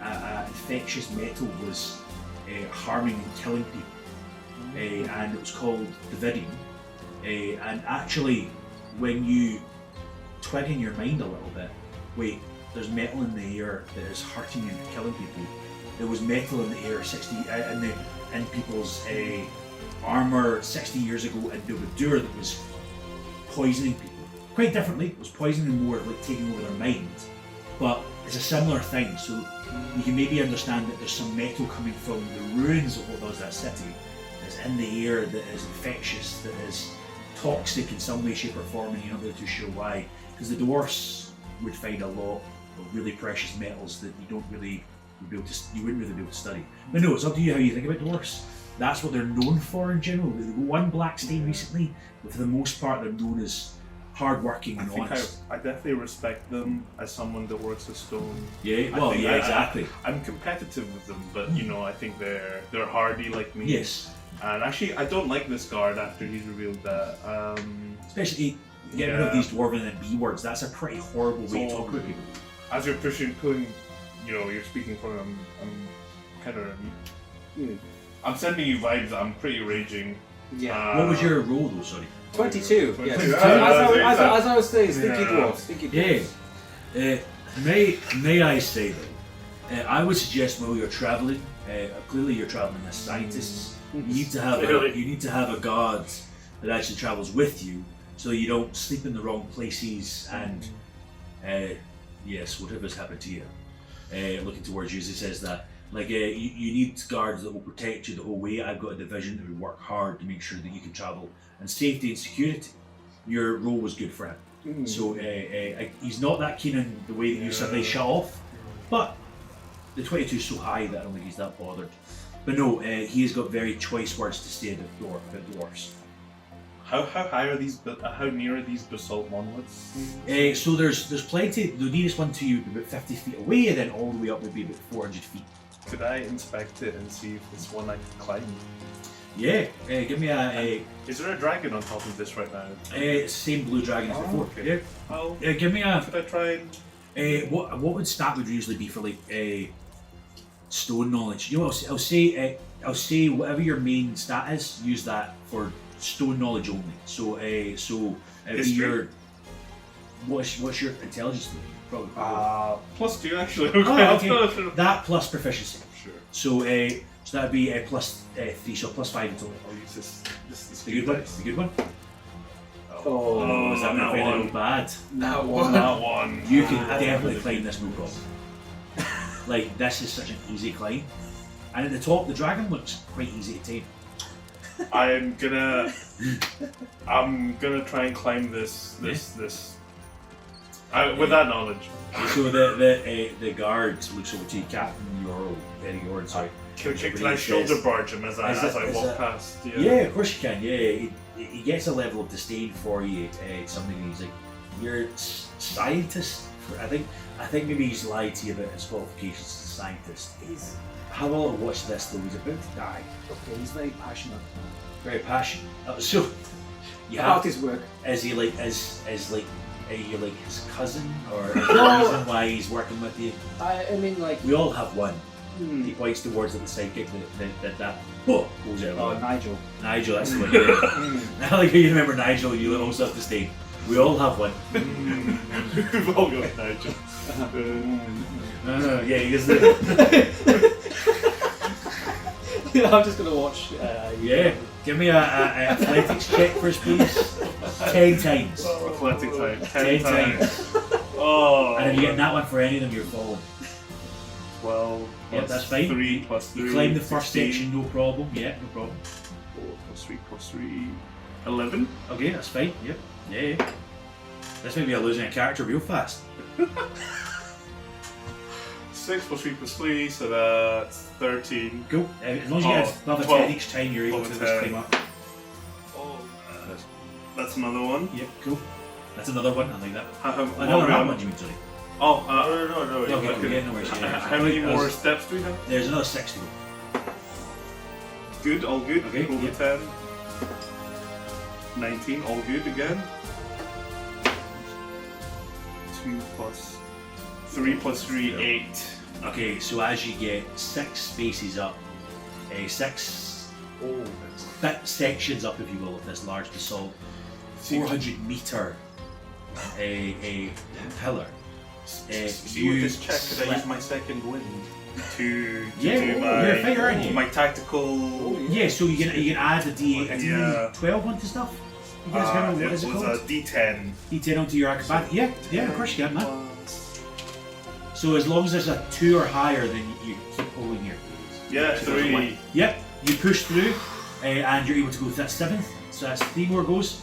infectious metal was harming and killing people, and it was called Davidium. And actually, when you twig in your mind a little bit, wait, there's metal in the air that is hurting and killing people. There was metal in the air in people's armor 60 years ago in Dobadur that was poisoning people. Quite differently, it was poisoning them more, like taking over their mind. But it's a similar thing, so you can maybe understand that there's some metal coming from the ruins of what was that city that's in the air, that is infectious, that is toxic in some way, shape or form, and you're not really too sure why. Because the dwarfs would find a lot of really precious metals that you wouldn't really be able to study. But no, it's up to you how you think about dwarfs. That's what they're known for in general. They got one black stain recently, but for the most part they're known as hardworking and honest. I definitely respect them as someone that works with stone. Yeah, well, yeah, exactly. I'm competitive with them, but I think they're hardy like me. Yes. And actually, I don't like this guard after he's revealed that. Especially getting rid of these dwarven and B words. That's a pretty horrible way to talk about people. As you're pulling, you're speaking for them. I'm kind of. I'm sending you vibes that I'm pretty raging. Yeah. What was your role though? Sorry. 22. 22. Yes. Yeah. As I was saying, stinky Yeah. dwarfs. Stinky dwarfs. Yeah. May I say though, I would suggest while you're travelling, clearly you're travelling as scientists. You need to have a guard that actually travels with you, so you don't sleep in the wrong places and yes, whatever's happened to you. Looking towards you as he says that. Like you need guards that will protect you the whole way. I've got a division that would work hard to make sure that you can travel in safety and security. Your role was good for him. So he's not that keen on the way that you suddenly shut off, but the 22 is so high that I don't think he's that bothered. But no, he has got very choice words to say about dwarfs. How high are these? How near are these basalt monoliths? So there's plenty. The nearest one to you would be about 50 feet away, and then all the way up would be about 400 feet. Could I inspect it and see if it's one I can climb? Yeah, give me a Is there a dragon on top of this right now? same blue dragon as before. okay. Yeah, give me a Could I try and? what would stat would usually be for like stone knowledge? You know, I'll say whatever your main stat is, use that for stone knowledge only. So be History? your what's your intelligence? Probably. +2 actually. Oh, okay. That plus proficiency. Sure. So that'd be a +3, so +5 in total. I'll use this The good one. dice. The good one. Oh, Is that not not one. bad? That Not one. You can definitely climb this no problem. Like this is such an easy climb, and at the top the dragon looks quite easy to tame. I'm gonna try and climb this. With that knowledge. So the guard looks over to you, Captain Yorn, sorry. Can I shoulder barge him as I walk past? Yeah, of course you can. Yeah, he gets a level of disdain for you. Something he's like, you're a scientist. I think maybe he's lied to you about his qualifications as a scientist. Have a little watch this though. He's about to die. Okay, he's very passionate. Very passionate. So you About have. his work. Is he like are you like his cousin, or is there a reason why he's working with you? I mean, like. We all have one. He points towards the sidekick that goes out. Oh, Nigel. Nigel, that's the one. Yeah. I like how you remember Nigel. You also have to stay. We all have one. We've all got Nigel. No, yeah, he is the. I'm just gonna watch. Yeah, give me a athletics check first, please. 10 times. Athletic time. 10 times. Oh. And if you get that one for any of them, you're falling. 12. Yeah, that's fine. 3 plus 3. You climb the first 16. section, no problem. Yeah, no problem. 4 plus 3. 11. Okay, that's fine. Yep. Yeah. This may be a losing a character real fast. 6 plus 3 plus 3, so that's 13. Cool. As long as you get above a 10 each time, you're able to just climb up. one. Yeah, cool. That's another one. I like that. How Another round one, you mean, sorry. Oh, No. Okay, yeah, no worries. how many more steps do we have? There's another 6 to go. Good, all good. Okay, Roll yeah. the 10. 19, all good again. 2 plus 3 plus 3, 8. Okay, so as you get 6 spaces up, 6 sections up, if you will, of this large basalt, 400 meter a pillar. See with this check, could I use my second wind to Yeah, do you're my, a fighter, aren't you? my tactical... Yeah, so you can add a D8, a Yeah. D12 onto stuff. You guys remember what it is it was called? a D10. D10 onto your acrobat. Yeah, of course you can, man. So as long as there's a 2 or higher, then you keep holding here. Yeah, So there's 3. one. Yep, you push through, and you're able to go to that 7th. So that's 3 more goes.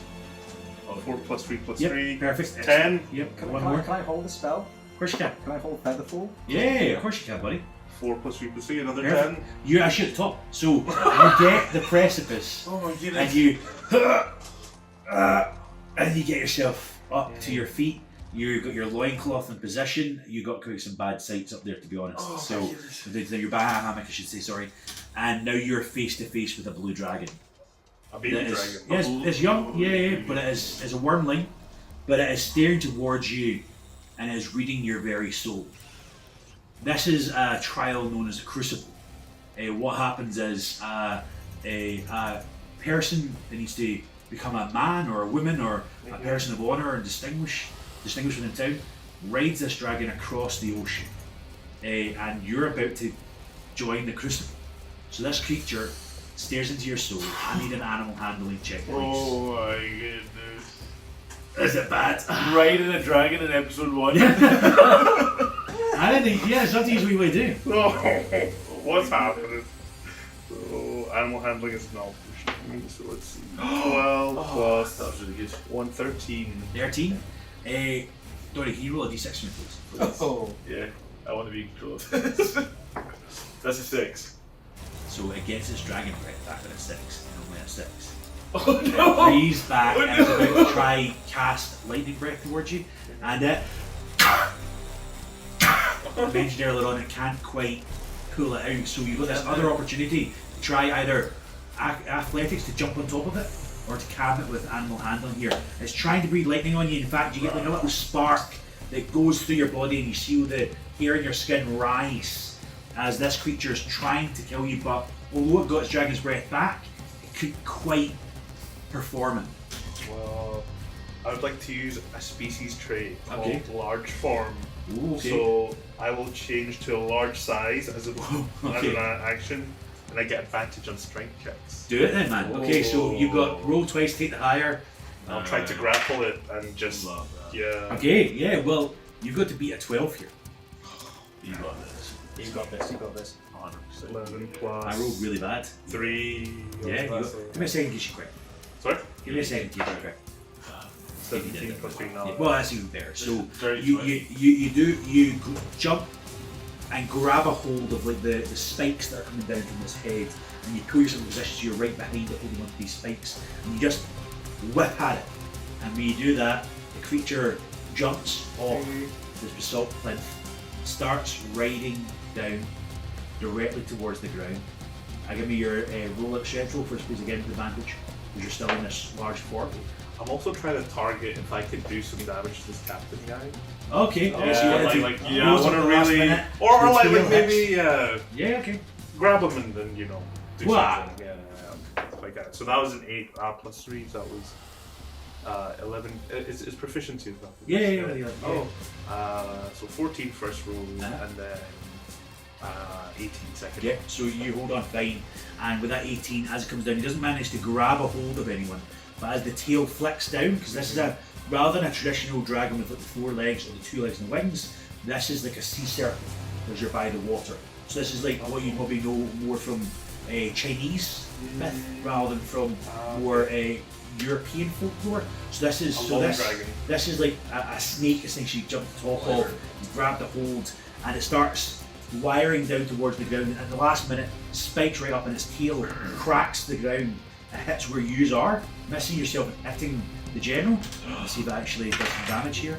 4 plus 3 plus Yep, 3. perfect. 10. Yep, Can, one can, I, more. can I hold a spell? Of course you can. Can I hold Featherfall? Yeah, of course you can, buddy. 4 plus 3 plus 3, another Perfect. 10. You're actually at the top. So you get the precipice, Oh my and goodness. you and you get yourself up to your feet. You got your loincloth in position. You got quite some bad sights up there, to be honest. Oh, So my goodness. your back hammock, I should say, sorry. And now you're face to face with a blue dragon. A baby That is- dragon. Yes, it's young, yeah, but it is a wormling, but it is staring towards you, and it is reading your very soul. This is a trial known as the Crucible. What happens is a person that needs to become a man or a woman or a person of honor and distinguished within town rides this dragon across the ocean, and you're about to join the Crucible. So this creature stares into your soul. I need an animal handling check, please. Oh my goodness. Is it bad? Riding a dragon in episode 1. I don't think. Yeah, it's up to you what you want to do. Oh, what's happening? So, animal handling is now pushed. So let's see. 12 plus That was really good. 113. 13. Donnie, can you roll a d6 for me, please? Oh. Yeah, I want to be in control of this. That's a 6. So it gets its dragon breath back at a 6, and only a 6. Oh It no! breathes back and is about to try cast lightning breath towards you, and it I mentioned earlier on, it can't quite pull it out. So you've got this other opportunity to try either athletics to jump on top of it, or to calm it with animal handling here. It's trying to breathe lightning on you. In fact, you get like a little spark that goes through your body, and you see the hair in your skin rise as this creature is trying to kill you. But although it got its dragon's breath back, it couldn't quite perform it. Well, I would like to use a species trait called Okay. large form. Ooh, okay. So I will change to a large size as an Okay. action, and I get advantage on strength checks. Do it then, man. Okay, so you've got roll twice, take the higher. I'll try to grapple it and just Love that. yeah. Okay, yeah, well, you've got to beat a 12 here. You got this. You got this, you got this. 100%. 11 plus I rolled really bad. 3. Yeah, you got, give me a second in case you quit. Sorry? Give me a second in case you quit. 17 plus 3 now. Yeah, well, that's even better. So Very you swift. jump and grab a hold of like the spikes that are coming down from this head, and you pull yourself in position so you're right behind it, holding onto these spikes, and you just whip at it. And when you do that, the creature jumps off this basalt plinth, starts riding down directly towards the ground. Give me your roll up central for space again with advantage, because you're still in this large form. I'm also trying to target if I could do some damage to this captain guy. Okay, Yeah, so you want to like, go I want to to the last really, minute, or do like two hits. maybe Yeah, okay. grab him and then do Wow. something. Yeah, stuff like that. So that was an 8 plus 3. So that was 11. It's proficiency as well. Yeah. So 14 first roll Uh-huh. and then 18 second. Yeah, so you hold on fine, and with that 18, as it comes down, he doesn't manage to grab a hold of anyone, but as the tail flicks down, because this is rather than a traditional dragon with like the 4 legs or the 2 legs and wings, this is like a sea serpent because you're by the water. So this is like what you probably know more from a Chinese myth rather than from more European folklore. So this is dragon. this is like a snake essentially you jump to the top of, you grab the hold, and it starts wiring down towards the ground, and at the last minute spikes right up and its tail cracks the ground and hits where yous are, missing yourself and hitting the general. Let's see if it actually does some damage here.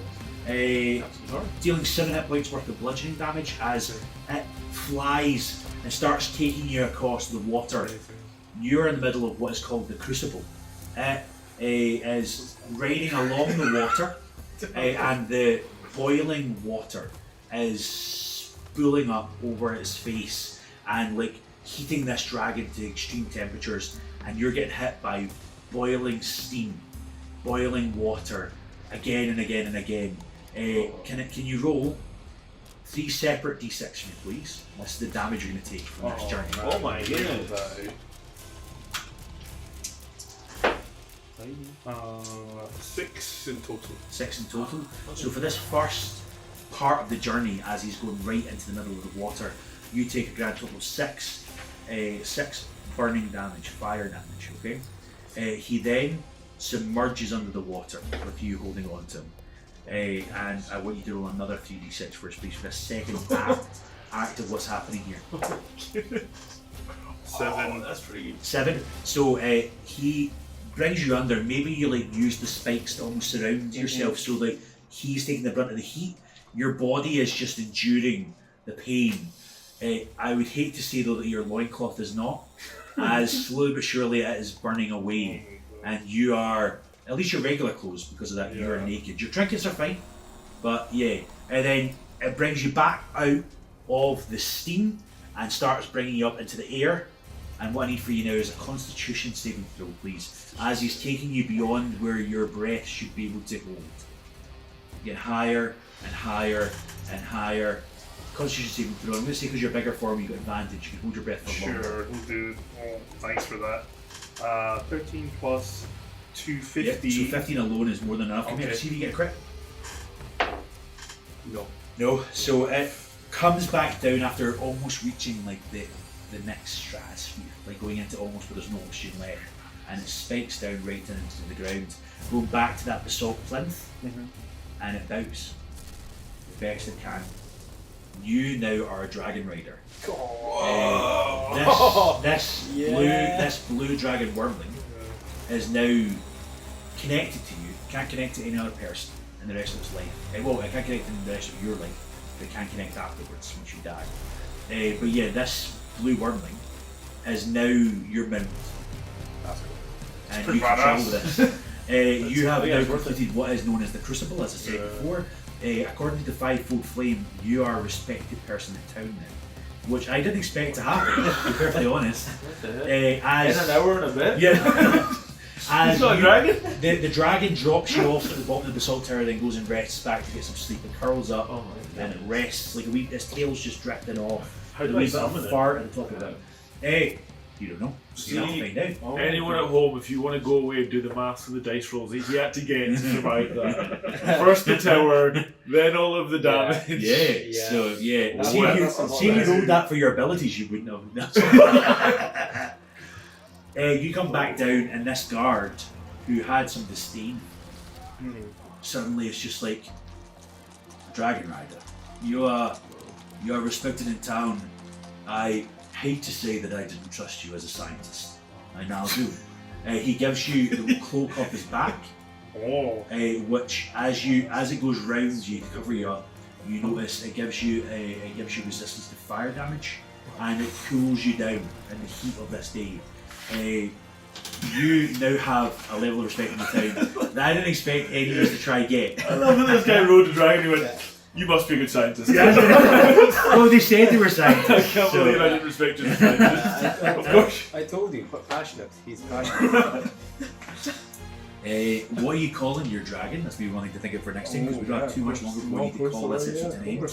Dealing 7 hit points worth of bludgeoning damage as it flies and starts taking you across the water. You're in the middle of what is called the Crucible. It is riding along the water, and the boiling water is spooling up over its face and like heating this dragon to extreme temperatures, and you're getting hit by boiling steam, boiling water, again and again and again. Can you roll 3 separate d6 for me, please? This is the damage you're going to take from this journey. Oh my goodness. 6 in total. 6 in total. So for this first part of the journey, as he's going right into the middle of the water, you take a grand total of 6 burning damage, fire damage, okay? He then submerges under the water with you holding on to him. And I want you to roll another 3d6 for us, please, for the second act of what's happening here. 7. That's pretty good. 7. So he brings you under. Maybe you like use the spikes to almost surround yourself, so like he's taking the brunt of the heat. Your body is just enduring the pain. I would hate to say though that your loincloth is not, as slowly but surely it is burning away, and you are, at least your regular clothes, because of that, you are naked. Your trinkets are fine, but yeah. And then it brings you back out of the steam and starts bringing you up into the air. And what I need for you now is a Constitution saving throw, please, as he's taking you beyond where your breath should be able to hold. Get higher and higher and higher. Constitution saving throw. I'm going to say because you're bigger for me, you've got advantage. You can hold your breath for longer. Sure, we'll do. Oh, thanks for that. 13 plus 2, 15. Yeah, so 15 alone is more than enough. Come here, see if you get a crit. No. So it comes back down after almost reaching like the next stratosphere, like going into almost where there's no oxygen left, and it spikes down right into the ground, going back to that basalt plinth, and it bows the best it can. You now are a dragon rider. This blue dragon wormling is now connected to you. Can't connect to any other person in the rest of its life. Well, it can't connect in the rest of your life, but it can connect afterwards once you die. But yeah, this blue wormling is now your mount. That's cool. And you control this. You have now completed what is known as the Crucible, as I said before. According to the Fivefold Flame, you are a respected person in town now, which I didn't expect to happen, to be perfectly honest. As, in an hour and a bit? Yeah. He's not a dragon? The dragon drops you off at the bottom of the basalt tower, then goes and rests back to get some sleep. It curls up and it rests like a wee. Its tail's just drifting off. How do I summon it? Far at the top of it. You don't know. You have to find out. Anyone at home, if you want to go away and do the maths and the dice rolls he's yet to get to survive that. First the tower, then all of the damage. Yeah. So yeah. See if you rolled that for your abilities, you wouldn't have. You come back down, and this guard, who had some disdain, suddenly it's just like, Dragon Rider, you are respected in town. I hate to say that I didn't trust you as a scientist. I now do. He gives you the cloak off his back, which as it goes round you to cover you up, you notice it gives you resistance to fire damage, and it cools you down in the heat of this day. You now have a level of respect in the town that I didn't expect any of us to try and get. I love that this guy rode the dragon. He went, "You must be a good scientist." Well, they said they were scientists. I can't believe I didn't respect you as a scientist. Of course. I told you, passionate. He's passionate. What are you calling your dragon? That's me wanting to think of for next time, because we don't have too much longer before we need to call this into name.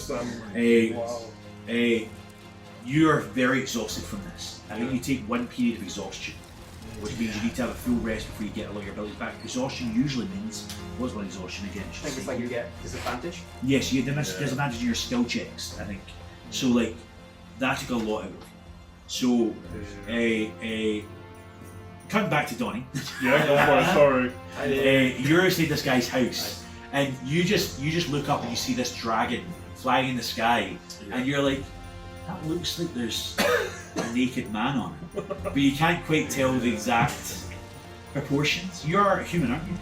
You are very exhausted from this. I think you take 1 period of exhaustion, which means you need to have a full rest before you get a lot of your abilities back. Exhaustion usually means, what's one exhaustion again? I think it's like you get disadvantage. Yes, you get disadvantage in your skill checks, I think. So like, that took a lot out of you. So, coming back to Donnie. Yeah, go for it, sorry. You're inside this guy's house, and you just look up and you see this dragon flying in the sky, and you're like, that looks like there's a naked man on it, but you can't quite tell the exact proportions. You're a human, aren't you?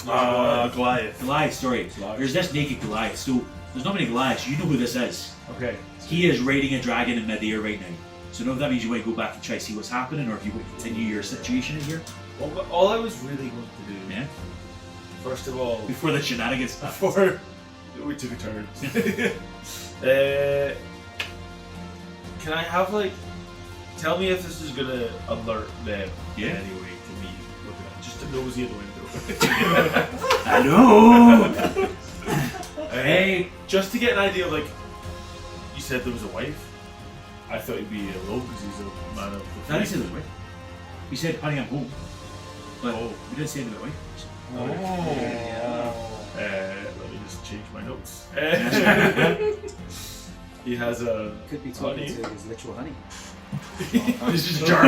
Goliath. Goliath, sorry. There's this naked Goliath. So there's not many Goliaths. You know who this is. Okay. He is riding a dragon in midair right now. So I don't know if that means you want to go back and try to see what's happening, or if you want to continue your situation in here. Well, all I was really going to do, Yeah. first of all, Before the shenanigans. before we took a turn, can I have tell me if this is gonna alert them Yeah. in any way to me looking at just a nosy at the window. Hello. Hey. Just to get an idea of you said there was a wife. I thought he'd be alone because he's a man of the That faith. is his way. He said, "Honey, I'm home," but Oh. we didn't say anything about Let me just change my notes. He has a Could be talking honey. to his literal honey. This is jar.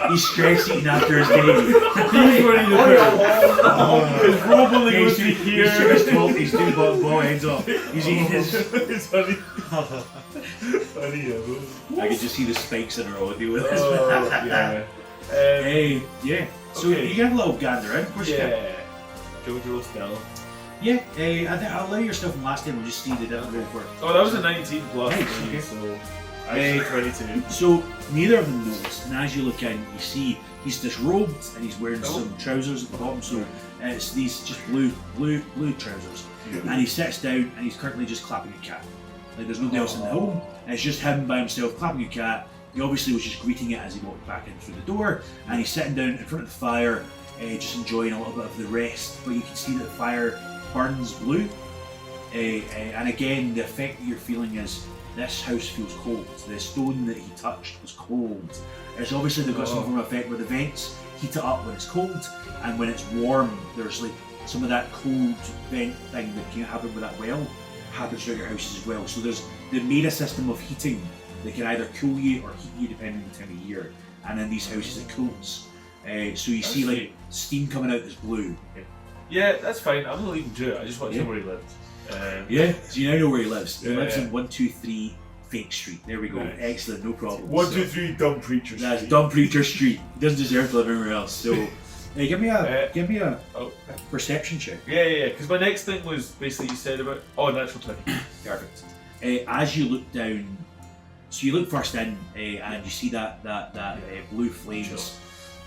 He's stress eating after his day. He's ready to his robe only goes to here. He's doing ball ends off. He's eating his. His honey. Honey, I can just see the spikes in her all deal with this. oh, yeah. Hey, yeah. So Okay. you get a little gander, right? Of course you can. Yeah. Jojo spell. Yeah, I think I'll allow your stuff from last time. We'll just see the different roll for it. Oh, that was a 19 plus Nice, for me, okay. so actually 22. So neither of them notice, and as you look in, you see he's disrobed and he's wearing some trousers at the bottom. So it's these just blue trousers, and he sits down and he's currently just clapping a cat. Like there's nobody else in the home. And it's just him by himself clapping a cat. He obviously was just greeting it as he walked back in through the door, and he's sitting down in front of the fire, just enjoying a little bit of the rest. But you can see that the fire burns blue, and again, the effect that you're feeling is this house feels cold. The stone that he touched was cold. It's obviously they've got some form of effect where the vents heat it up when it's cold, and when it's warm, there's some of that cold vent thing that can happen with that well happens throughout your houses as well. So they've made a system of heating that can either cool you or heat you depending on the time of year. And in these houses it cools. So you see steam coming out that's blue. Yeah, that's fine. I'm gonna leave him to it. I just want to know where he lived. Yeah, so you now know where he lives. He lives Yeah. in 123 Fake Street. There we go. Nice. Excellent, no problem. 1, 2, 3, dumb preacher. That's Street. Dumb Preacher Street. He doesn't deserve to live anywhere else. So give me a Oh, perception check. yeah. Because my next thing was basically you said about natural 20. Perfect. As you look down, so you look first in, and you see that blue flames. Sure.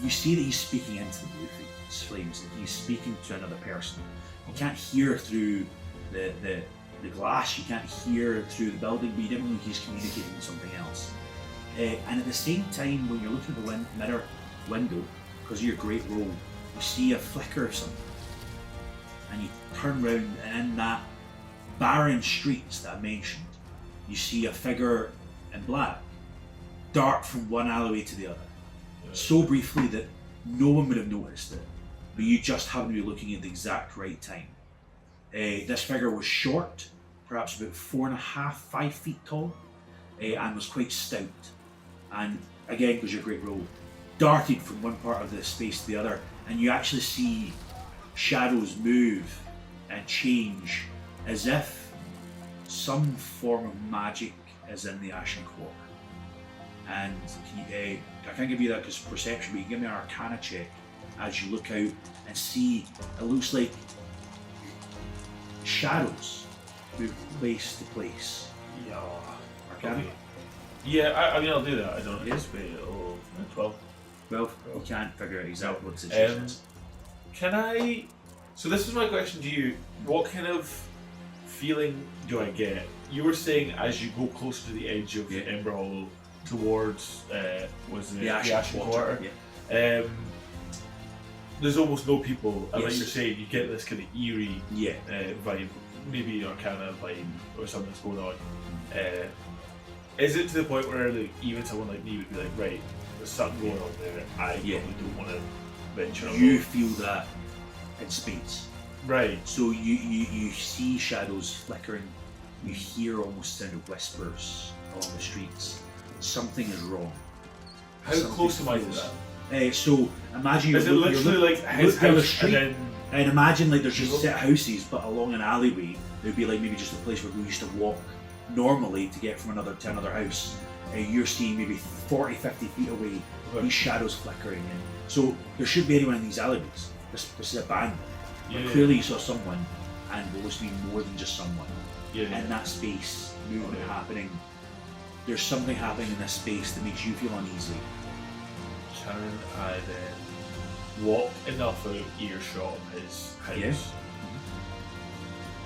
You see that he's speaking into the blue flames, and he's speaking to another person. You can't hear through the glass. You can't hear through the building, but you definitely know he's communicating with something else. And at the same time, when you're looking at the mirror window, because of your great roll, you see a flicker of something, and you turn around, and in that barren streets that I mentioned, you see a figure in black dart from one alleyway to the other, so briefly that no one would have noticed it, but you just happened to be looking at the exact right time. This figure was short, perhaps about 4.5, 5 feet tall, and was quite stout. And again, because your great roll, darted from one part of the space to the other, and you actually see shadows move and change as if some form of magic is in the Ashen Quarter. And I can't give you that because perception, but you can give me an Arcana check as you look out and see it looks like shadows move place to place. Yeah. Arcana? Okay. Yeah, I mean, I'll do that. I don't anticipate it. 12. 12. You can't figure out exactly what the situation is. Can I? So this is my question to you. What kind of feeling do I get? You were saying as you go closer to the edge of Ember Hollow towards the the Ashen Ashen Quarter. Quarter. There's almost no people, and like Yes. you're saying, you get this kind of eerie Yeah. vibe, maybe Arcana vibe or something's going on. Is it to the point where even someone like me would be like, right, there's something going on there, I probably don't want to venture on. You feel that in spades. Right. So you see shadows flickering, you hear almost sound of whispers along the streets. Something is wrong. How close am I to that? So imagine Is it literally like his down the house street, and and imagine like there's just set houses, but along an alleyway, there'd be like maybe just a place where we used to walk normally to get from another to another house. you're seeing maybe 40, 50 feet away, Right. these shadows flickering in. So there shouldn't be anyone in these alleyways. This is a band. But Yeah. clearly you saw someone, and what was to be more than just someone. Yeah. In that space, movement Okay. happening. There's something happening in this space that makes you feel uneasy. Can I then walk enough out of earshot of his house Yeah.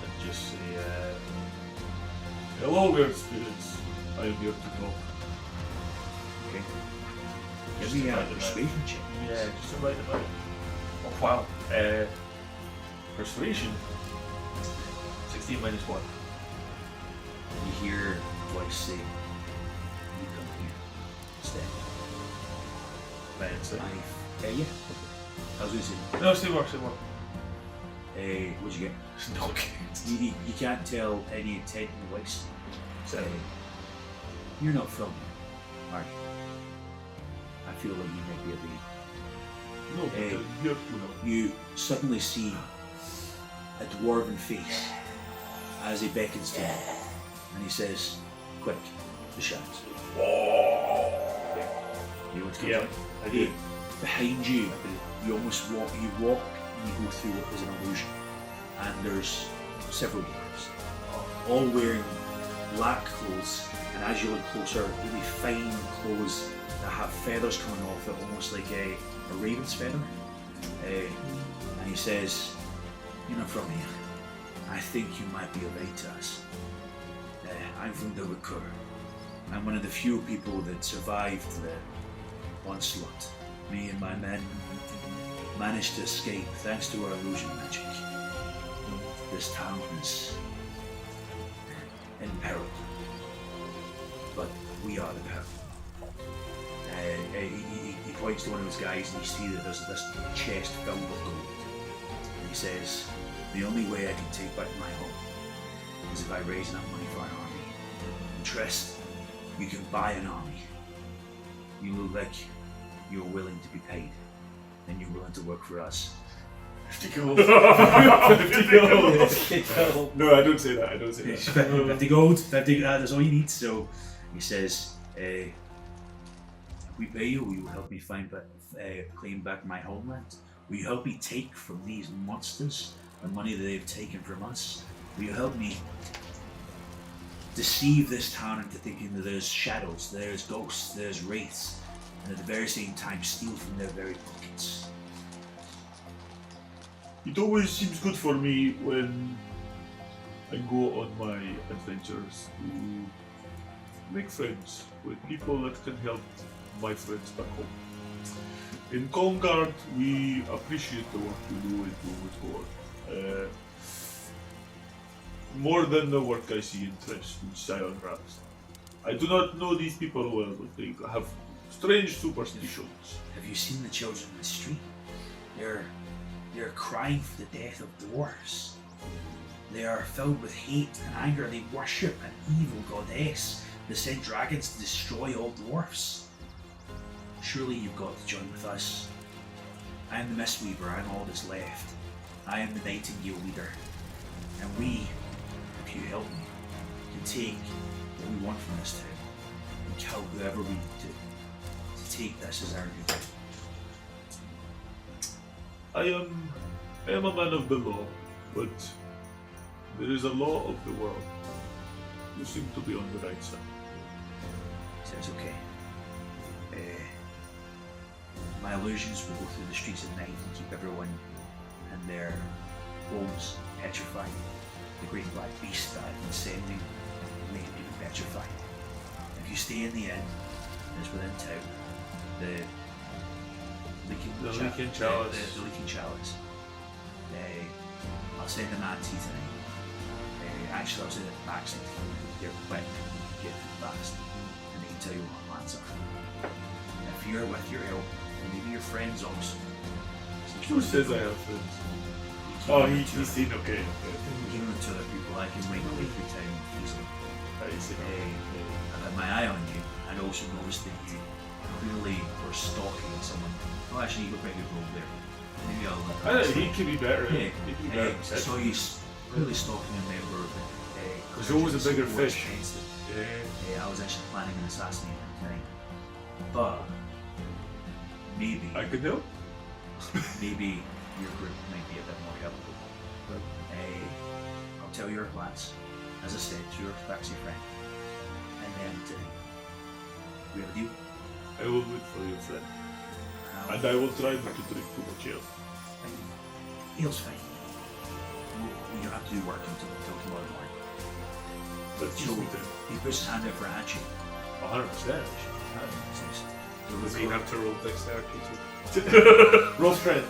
and just say, hello, weird spirits. I am here to talk. Okay. Give Just me a invite them out. persuasion check. Yeah, just invite them out. Oh, wow. Persuasion. 16 minus 1. You hear a voice say, "You come here instead." Minus 6. Yeah. I was going to say, No, say more, say more. what'd you get? Okay. You can't tell any intent in the voice. So, You're not from here, are you? I feel like you might be a bit. no, Hey. you're to know. You suddenly see a dwarven face as he beckons to you, and he says, "Quick, the shadows." You want to come Yeah, join? I do. Behind you, you almost walk, and you go through what is an illusion, and there's several dwarves, all wearing black clothes, and as you look closer, really fine clothes that have feathers coming off it, almost like a raven's feather. And he says, "You're not from here. I think you might be of aid to us. I'm from the Recur. I'm one of the few people that survived the onslaught. Me and my men managed to escape thanks to our illusion magic. This town is in peril, but we are the peril." He points to one of his guys, and you see that there's this chest filled with gold. And he says, "The only way I can take back my home is if I raise enough money for an army. Interest, you can buy an army. You look like you're willing to be paid, and you're willing to work for us." 50 gold. 50 gold. No, I don't say that. I don't say that. 50 gold, 50, that's all you need. So he says, "If we pay you, will you help me claim back my homeland? Will you help me take from these monsters the money that they've taken from us? Will you help me deceive this town into thinking that there's shadows, there's ghosts, there's wraiths, and at the very same time steal from their very pockets?" It always seems good for me when I go on my adventures to make friends with people that can help my friends back home. In Conguard, we appreciate the work you do in Doomwood. More than the work I see entrenched in Sionwrath. I do not know these people well, but they have strange superstitions. Have you seen the children in the street? They're crying for the death of dwarves. They are filled with hate and anger. They worship an evil goddess that sent dragons to destroy all dwarfs. Surely you've got to join with us. I am the Mistweaver. I'm all that's left. I am the Nightingale leader. And we, if you help me, can take what we want from this town and kill whoever we need to take this as our new town. I am a man of the law, but there is a law of the world. You seem to be on the right side. Says, "Okay. My illusions will go through the streets at night and keep everyone in their homes petrified. The great black beast that I've been sending will make me petrified. If you stay in the inn that's within town, the leaking chalice. The leaking chalice. I'll send a man to you tonight. Actually, I'll send it back to you. They're quick, get through fast, and they can tell you what plans are. If you're with your help, and maybe your friends also. Who says I have friends? Oh, he's seen, okay. Giving it to other people, I can make my way through town easily. I see. I've had my eye on you, and also noticed that you clearly were stalking someone. Oh, actually, you got pretty good roll there. Maybe I'll. He could be better. Yeah. He could be better. I saw you clearly stalking a member of There's always a bigger Wars fish. against it. Yeah. I was actually planning on assassinating him tonight. But maybe I could help. maybe your group might be a bit more helpful. I'll tell your plans. As I said, to your taxi friend. And then we have a deal. I will wait for you, friend. And I will try not to drink too much ale. Ale's fine. We don't have to do work until tomorrow morning. But So he puts his hand out for a handshake. 100%. Does he have to roll dexterity too? Roll strength.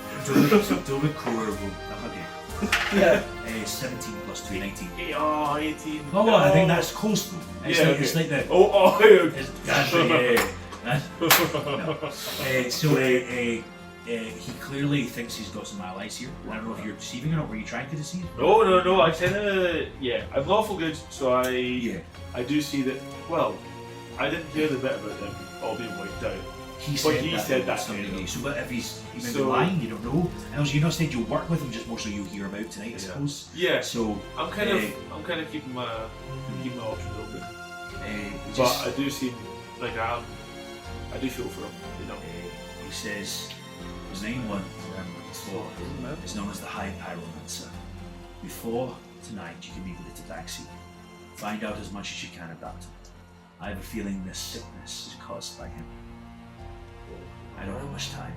Don't core will okay. Yeah. 17 plus 2, 19. Oh, 18. Oh, well, I think that's close though. It's, Yeah, like, it's like the. Oh, It's, he clearly thinks he's got some allies here. I don't know if you're deceiving or not. Were you trying to deceive? No. I kind of I'm lawful good, so Yeah. I do see that. Well, I didn't hear the bit about them all being wiped out. He But said he that. said that Somebody to you. gave. So, but if he's maybe So- lying, you don't know. And also, you not said you'll work with him, just more so you'll hear about tonight, I Yeah. suppose. Yeah, So, I'm kind of keeping my options open. But just, I do seem like I do feel for him, you know. he says his name one before is known as the High Pyromancer. Before tonight, you can meet with the taxi. Find out as much as you can about him. I have a feeling this sickness is caused by him. I don't have much time.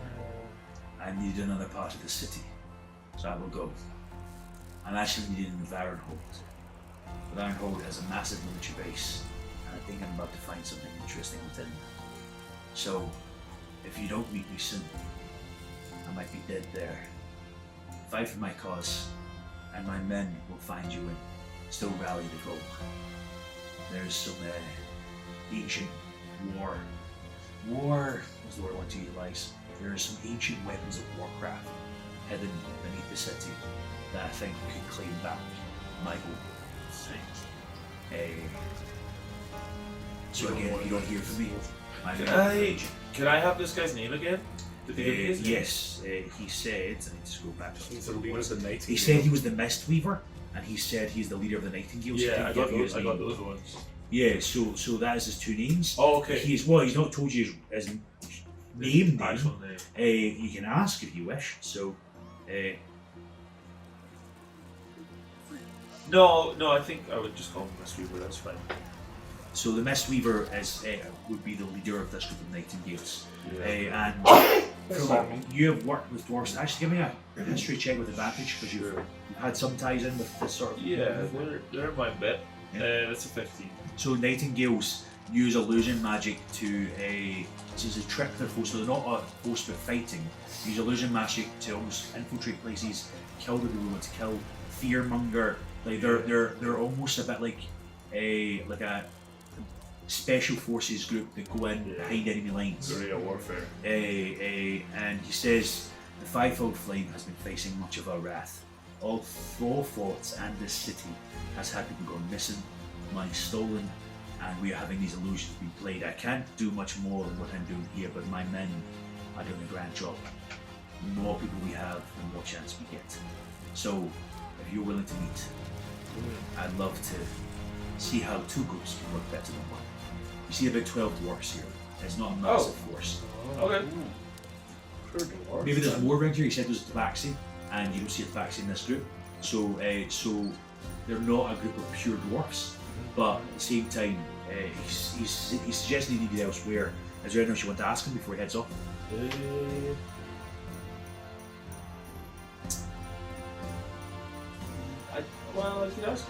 I need another part of the city, so I will go. I'm actually needed in Varenhold. But Varenhold has a massive military base, and I think I'm about to find something interesting within. So, if you don't meet me soon, I might be dead there. Fight for my cause, and my men will find you and still rally the goal. There's some ancient war. What's the word I want to utilize? There are some ancient weapons of warcraft hidden beneath the city that I think could claim back my home. So again, if you don't hear from me, I'm Can I have this guy's name again? Did he give me his name? yes, he said, I need to scroll back. He's the leader of the Nightingale. He said he was the Mistweaver, and he said he's the leader of the Nightingales. Yeah, I got his those. I got name. those ones. Yeah, so that is his two names. Oh, okay. He's not told you his name. Actual name. You can ask if you wish. So, No, I think I would just call him Mistweaver. That's fine. so the Mistweaver is would be the leader of this group of Nightingales. Yeah. And Philip, you have worked with dwarves. Actually, give me a history check with advantage because you've had some ties in with this sort of. Yeah, they're my bet. Yeah. That's a 15. So Nightingales use illusion magic to this is a trick their foes. So they're not a force with fighting. They use illusion magic to almost infiltrate places, kill the people to kill, fearmonger. Like they're almost a bit like a special forces group that go in behind enemy lines. Guerrilla warfare. And he says the fivefold flame has been facing much of our wrath. All four forts and this city has had people go missing, money stolen, and we are having these illusions being played. I can't do much more than what I'm doing here, but my men are doing a grand job. The more people we have, the more chance we get. So, if you're willing to meet, I'd love to see how two groups can work better than one. You see about 12 dwarfs here. It's not a massive force. Okay. Maybe there's more around here. He said there's a tabaxi, and you don't see a tabaxi in this group. So they're not a group of pure dwarfs, but at the same time, he's suggesting he needed elsewhere. Is there anything else you want to ask him before he heads off? I can ask.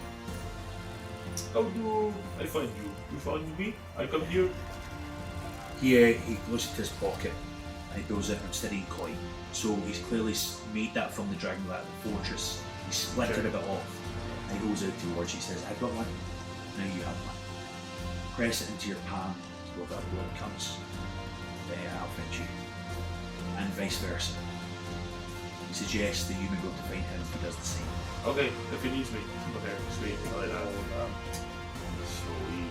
How do I find you? You found me? I come here. He goes into his pocket and he pulls out a steady coin. So he's clearly made that from the dragon rat, the fortress. He split it a bit off and he goes out towards you. He says, I've got one, now you have one. Press it into your palm so that blood comes. I'll find you. And vice versa. He suggests that you may go to find him if he does the same. Okay, if he needs me. Okay, sweet. I like that. Sweet.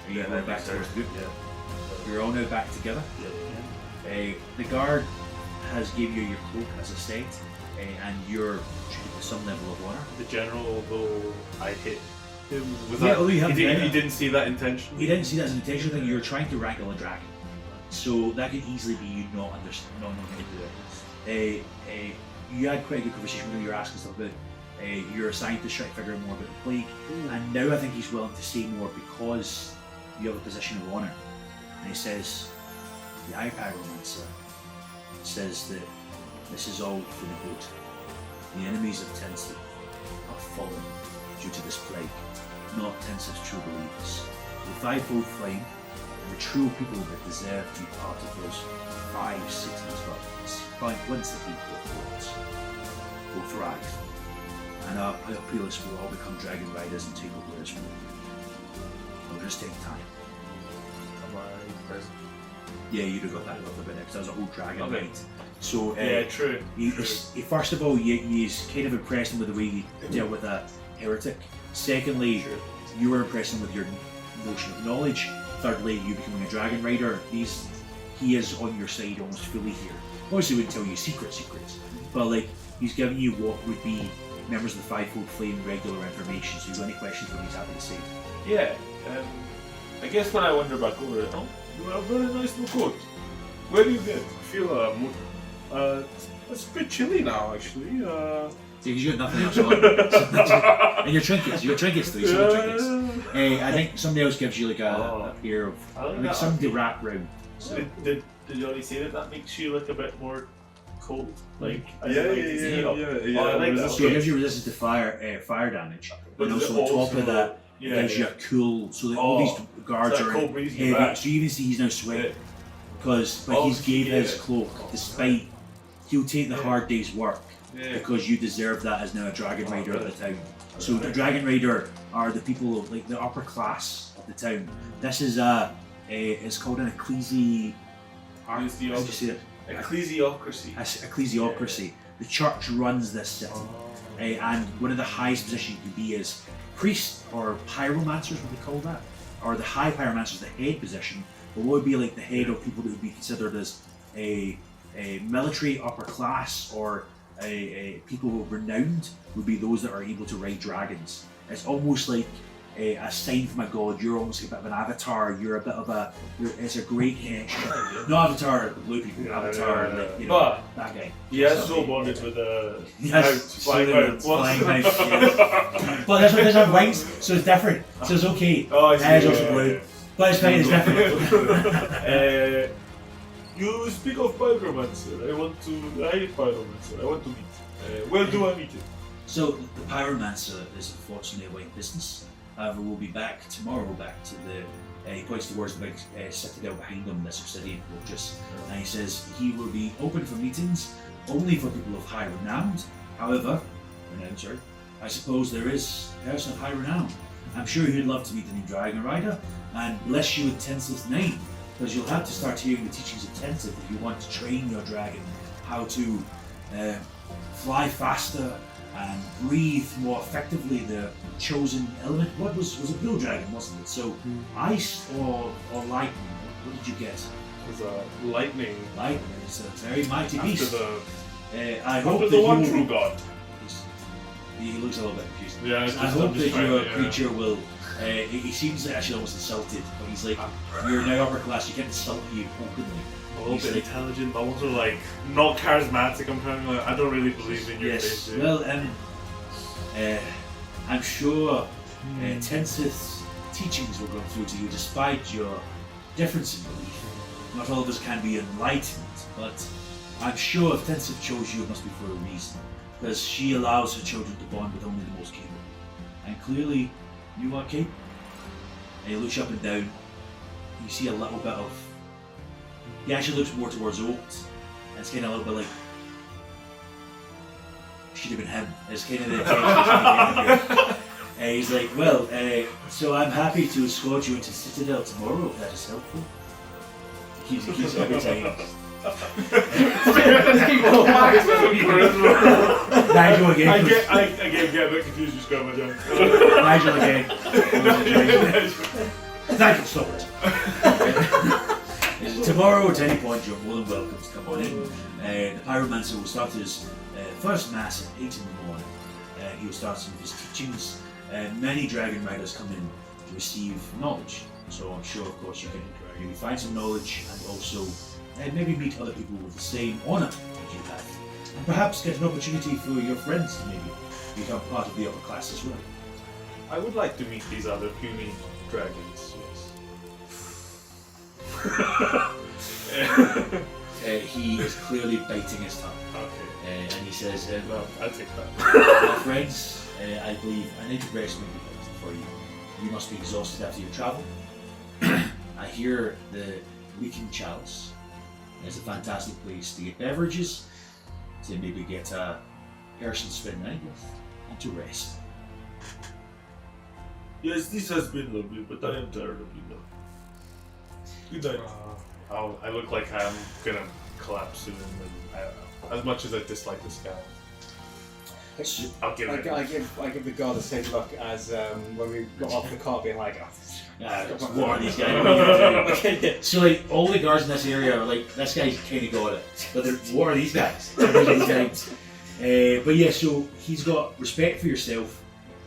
Are you going back towards the group? Yeah. You're all now back together. Yeah. The guard has gave you your cloak, as I said, and you're treated with some level of honour. The general, although I hit him, was Yeah, that? although you have he the- didn't see that intention. He didn't see that as an intentional thing. You're trying to wrangle a dragon, so that could easily be you not knowing how to do it. You had quite a good conversation with him. You were asking stuff about. You're assigned to try to figure out more about the plague, and now I think he's willing to say more because you have a position of honour. And he says, the Eye Pyromancer says that this is all for the good. The enemies of Tensive have fallen due to this plague, not Tensive's true believers. The fivefold flame and the true people that deserve to be part of those 5 cities, but one city will thrive. And our Appealers will all become dragon riders and take over this world. It'll just take time. Am I present? Yeah, you'd have got that a bit because that was a whole dragon Okay. ride. So Yeah, true. he first of all, he's kind of impressed him with the way you dealt with a heretic. Secondly, you were impressed him with your notion of knowledge. Thirdly, you becoming a dragon rider. He is on your side almost fully here. Obviously, he wouldn't tell you secrets, but like he's giving you what would be members of the Fivefold Flame regular information. So, if you've got any questions, what he's happy to say. Yeah, I guess when I wander back over it, you have a very nice new coat. Where do you get? I feel It's a bit chilly now, actually. Because you got nothing else on. And your trinkets, though. You still got trinkets. I think somebody else gives you like a pair of. I think somebody wrap round. So. Did Jonny say that makes you look a bit more cold? Like, Yeah. Oh, I like that. So it gives you resistance to fire damage, But and does also it on top of that, it Yeah, gives you a cool. So that all these guards So that are cold breeze heavy. back. So you even see he's now sweating because Oh, he's gave his yeah. cloak, despite he'll take the hard day's work Yeah. because you deserve that as now a dragon rider of the town. So the dragon rider are the people of, like the upper class of the town. This is it's called an ecclesiocracy. Ecclesiocracy. Ecclesiocracy. The church runs this city, and one of the highest positions you can be is priest or pyromancers, what they call that, or the high pyromancer is the head position. But what would be like the head of people that would be considered as a military upper class or a people who are renowned would be those that are able to ride dragons. It's almost like a sign from a god. You're almost like a bit of an avatar. You're a bit of a. It's a great connection. Not Avatar, the blue people. Avatar, like, you know, But that guy. he has so bonded with the Yes, flying so mouse. flying mouse, yes. But this one doesn't have wings, so it's different. So it's okay. Oh, I see. It's also blue. But it's fine, it's different. You speak of pyromancer. I hate pyromancer. I want to meet. Where do I meet him? So the pyromancer is unfortunately away in business. However, we'll be back tomorrow, back to the, he points towards the big citadel behind him, this obsidian fortress, and he says he will be open for meetings only for people of high renown. However, sir, I suppose there is a person of high renown. I'm sure you'd love to meet the new dragon rider, and bless you with Tensive's name, because you'll have to start hearing the teachings of Tensive if you want to train your dragon how to fly faster and breathe more effectively. The chosen element, what was a blue dragon, wasn't it? So ice or lightning, what did you get? It was lightning. Lightning is a very mighty After beast. I after hope that the one you true will, God. he looks a little bit confused. Yeah, I hope that your creature will. He seems actually almost insulted, but he's like, "You're now upper class. You can't insult you openly." A little He's bit like, intelligent, but also like not charismatic. I'm kind of like, I don't really believe in your yes. face. Well, I'm sure Tensith's teachings will come through to you, despite your difference in belief. Not all of us can be enlightened, but I'm sure if Tensith chose you, it must be for a reason, because she allows her children to bond with only the most capable. And clearly, you are capable. And he looks up and down. You see a little bit of. He actually looks more towards Oates, and it's kind of a little bit like. Should have been him. It's kind of the attention. He's like, well, so I'm happy to escort you into Citadel tomorrow if that is helpful. He keeps every time. Nigel again. I get a bit confused just going my jump. Nigel again. Nigel, stop it. Tomorrow at any point you're more than welcome to come on in. The pyromancer will start his first mass at 8 in the morning. He will start some of his teachings. Many dragon riders come in to receive knowledge. So I'm sure, of course, you can maybe find some knowledge and also maybe meet other people with the same honour as you have. And perhaps get an opportunity for your friends to maybe become part of the upper class as well. I would like to meet these other puny dragons. Yes. He is clearly biting his tongue. Okay. And he says, Well, I'll take that. my friends, I believe I need to rest maybe for you. You must be exhausted after your travel. I hear the Leaking Chalice is a fantastic place to get beverages, to maybe get a person to spend the night with, and to rest. Yes, this has been lovely, but I am tired of you now. Good night. I look like I'm gonna collapse soon. As much as I dislike this guy, I'll give it. I give the guard the same look as when we got off the car, being like, What are these guys? So like all the guards in this area are like, this guy's kind of got it. But what are these guys? But yeah, so he's got respect for yourself,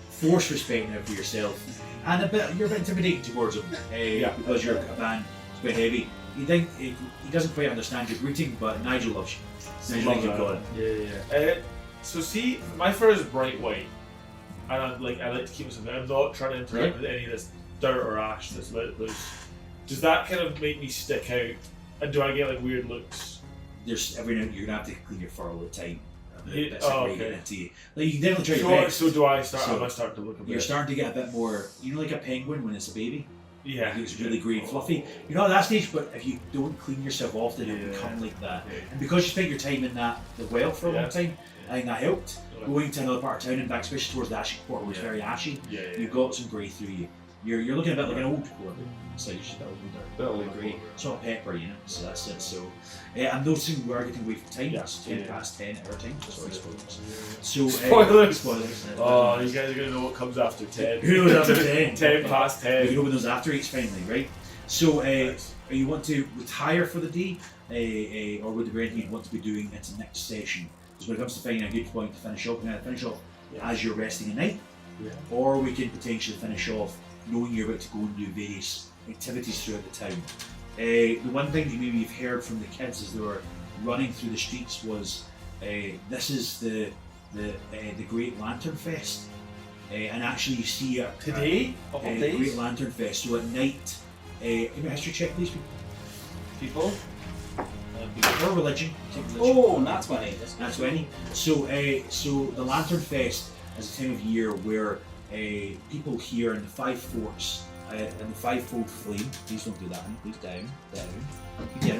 forced respect now for yourself, and you're a bit intimidating towards him because you're a band. It's a bit heavy. You think he doesn't quite understand your greeting, but Nigel loves you. Nigel thinks you've got it. Yeah. So see, my fur is bright white, and I like to keep myself. I'm not trying to interact with any of this dirt or ash that's let loose. Does that kind of make me stick out? And do I get like weird looks? There's every now and then you're gonna have to clean your fur all the time. That's Oh, like okay. into you. Like you can definitely try your best. So do I start? So am I starting to look a bit? You're starting to get a bit more, like a penguin when it's a baby. Yeah. Like it's really grey and fluffy. You're not at that stage, but if you don't clean yourself often, it'll become like that. Yeah. And because you spent your time in the well for a long time, I think that helped. Yeah. Going to another part of town and back, especially towards the Ashy Quarter, was very ashy. Yeah. You've got some grey through you. You're looking a bit like an old quarter. It's like just a bit older, grey. It's not pepper, So that's it. So I'm noticing we are getting away from time. It's 10 past 10 our time. Sorry, spoilers. So Spoilers. Spoilers. Oh, you guys are gonna know what comes after 10. Who knows after 10? 10 past We 10. can open those after 8s finally, right? So, you want to retire for the day, or would there be anything you'd want to be doing into next session? Because when it comes to finding a good point to finish off, we can either finish off as you're resting at night, or we can potentially finish off knowing you're about to go and do various activities throughout the town. The one thing that maybe you've heard from the kids as they were running through the streets was this is the Great Lantern Fest. And actually you see it Today? Of all the days? Great Lantern Fest. So at night, give me a history check, please. People? Or religion. oh, that's funny. That's any. So, so the Lantern Fest is a time of year where people here in the Five Forts and the Fivefold Flame. Please don't do that. Please down. Yeah.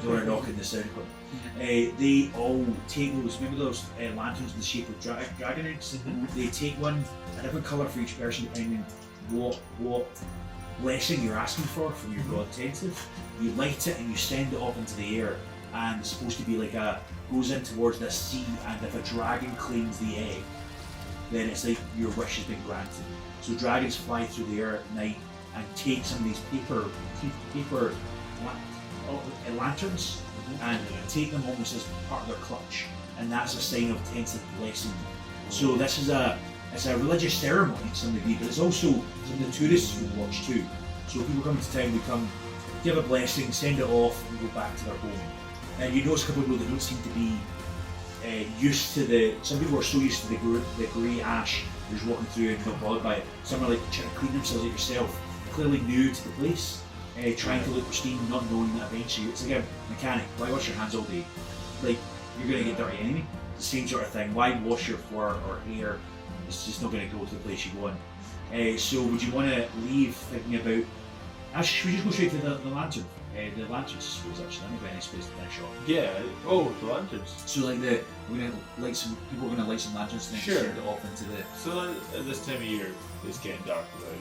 Don't want to knock in the sound equipment. They all take those. Remember those lanterns in the shape of dragon eggs? They take one, a different colour for each person, depending what blessing you're asking for from your god Tentative. You light it and you send it off into the air, and it's supposed to be like goes in towards this sea, and if a dragon claims the egg, then it's like your wish has been granted. So dragons fly through the air at night and take some of these paper lanterns and take them almost as part of their clutch, and that's a sign of tentative blessing. So this is it's a religious ceremony to some degree, but it's also some of the tourists who watch too. So people come to town, we come, give a blessing, send it off, and go back to their home. And you notice a couple of people that don't seem to be used to some people are so used to the grey ash, they're just walking through and not bothered by it. Some are like trying to clean themselves like yourself, clearly new to the place, trying to look pristine, not knowing that eventually it's like a mechanic. Why wash your hands all day? Like, you're going to get dirty anyway. The same sort of thing. Why wash your fur or hair? It's just not going to go to the place you want. So would you want to leave thinking about... Actually, should we just go straight to the lantern? The lanterns, I suppose, actually. That might be a nice place to finish off. Yeah. Oh, the lanterns. So like we're gonna light some people are gonna light some lanterns and then Sure. send it off into the. So at this time of year, it's getting dark right?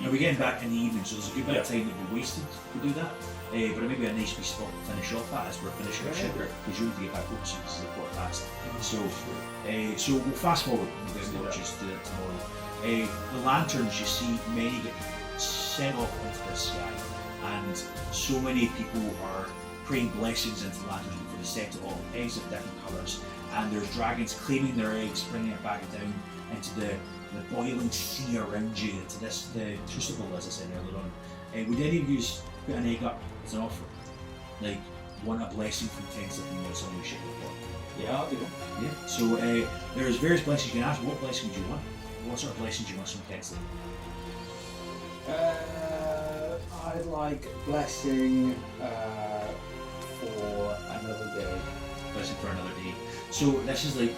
Now we're getting back in the evening, so there's a good bit of Yeah. time that we wasted to do that. But it may be a nice wee spot to finish off at as we're finishing our shift, because you need to get back home soon because it's a quarter past. So we'll fast forward and then we'll just do it tomorrow. The lanterns you see many get sent off into the sky, and so many people are praying blessings into the lanterns for the set of all eggs of different colours, and there's dragons claiming their eggs, bringing it back down into the boiling sea around you, into the crucible, as I said earlier on. Would any of you put an egg up as an offering? Like, want a blessing from Tensa from the song we shared before? Yeah, I'll do that. Yeah. So there's various blessings you can ask. What blessing do you want? What sort of blessings do you want from Tensa? I'd like blessing for another day. Blessing for another day. So this is like,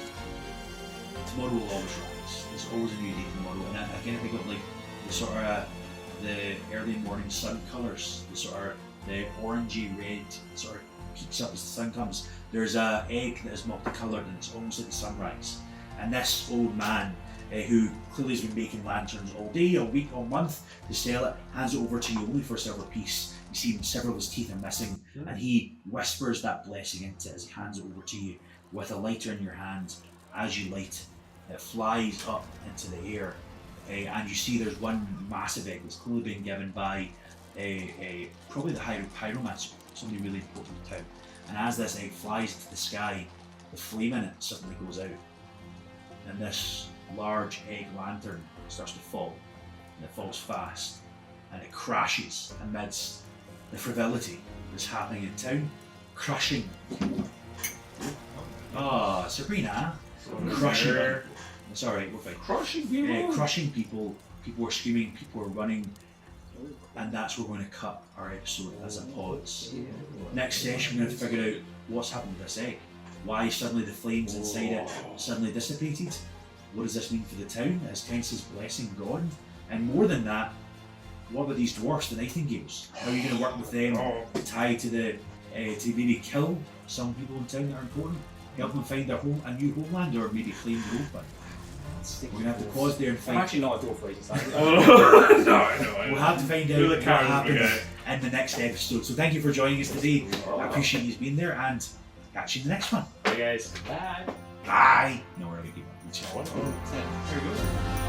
tomorrow will always rise. There's always a new day tomorrow. And again, I think of like the sort of the early morning sun colours, the sort of the orangey red sort of peaks up as the sun comes. There's an egg that is multicoloured and it's almost like the sunrise. And this old man, who clearly has been making lanterns all day, all week, all month to sell it, hands it over to you only for a silver piece. You see several of his teeth are missing, and he whispers that blessing into it as he hands it over to you with a lighter in your hand. As you light, it flies up into the air, and you see there's one massive egg that's clearly been given by probably the pyromancer, somebody really important in town. And as this egg flies into the sky, the flame in it suddenly goes out, and this large egg lantern starts to fall, and it falls fast, and it crashes amidst the frivolity that's happening in town, crushing. Ah, Sabrina, crushing. It's alright, we're fine. Crushing people. Crushing people. People are screaming. People are running. And that's where we're going to cut our episode as a pause. Next session, we're going to figure out what's happened to this egg. Why suddenly the flames inside it suddenly dissipated. What does this mean for the town? Is Tensa's blessing gone? And more than that, what about these dwarfs, the nightingales? How are you going to work with them to tie to the to maybe kill some people in town that are important? Help them find a new homeland, or maybe claim their own one? We're going to have to pause there and I'm find. actually not a dwarf race. We'll have to find out what happens in the next episode. So thank you for joining us today. I appreciate you being there, and catch you in the next one. Hey guys. Bye. Bye. No, we're going to keep on. There we go.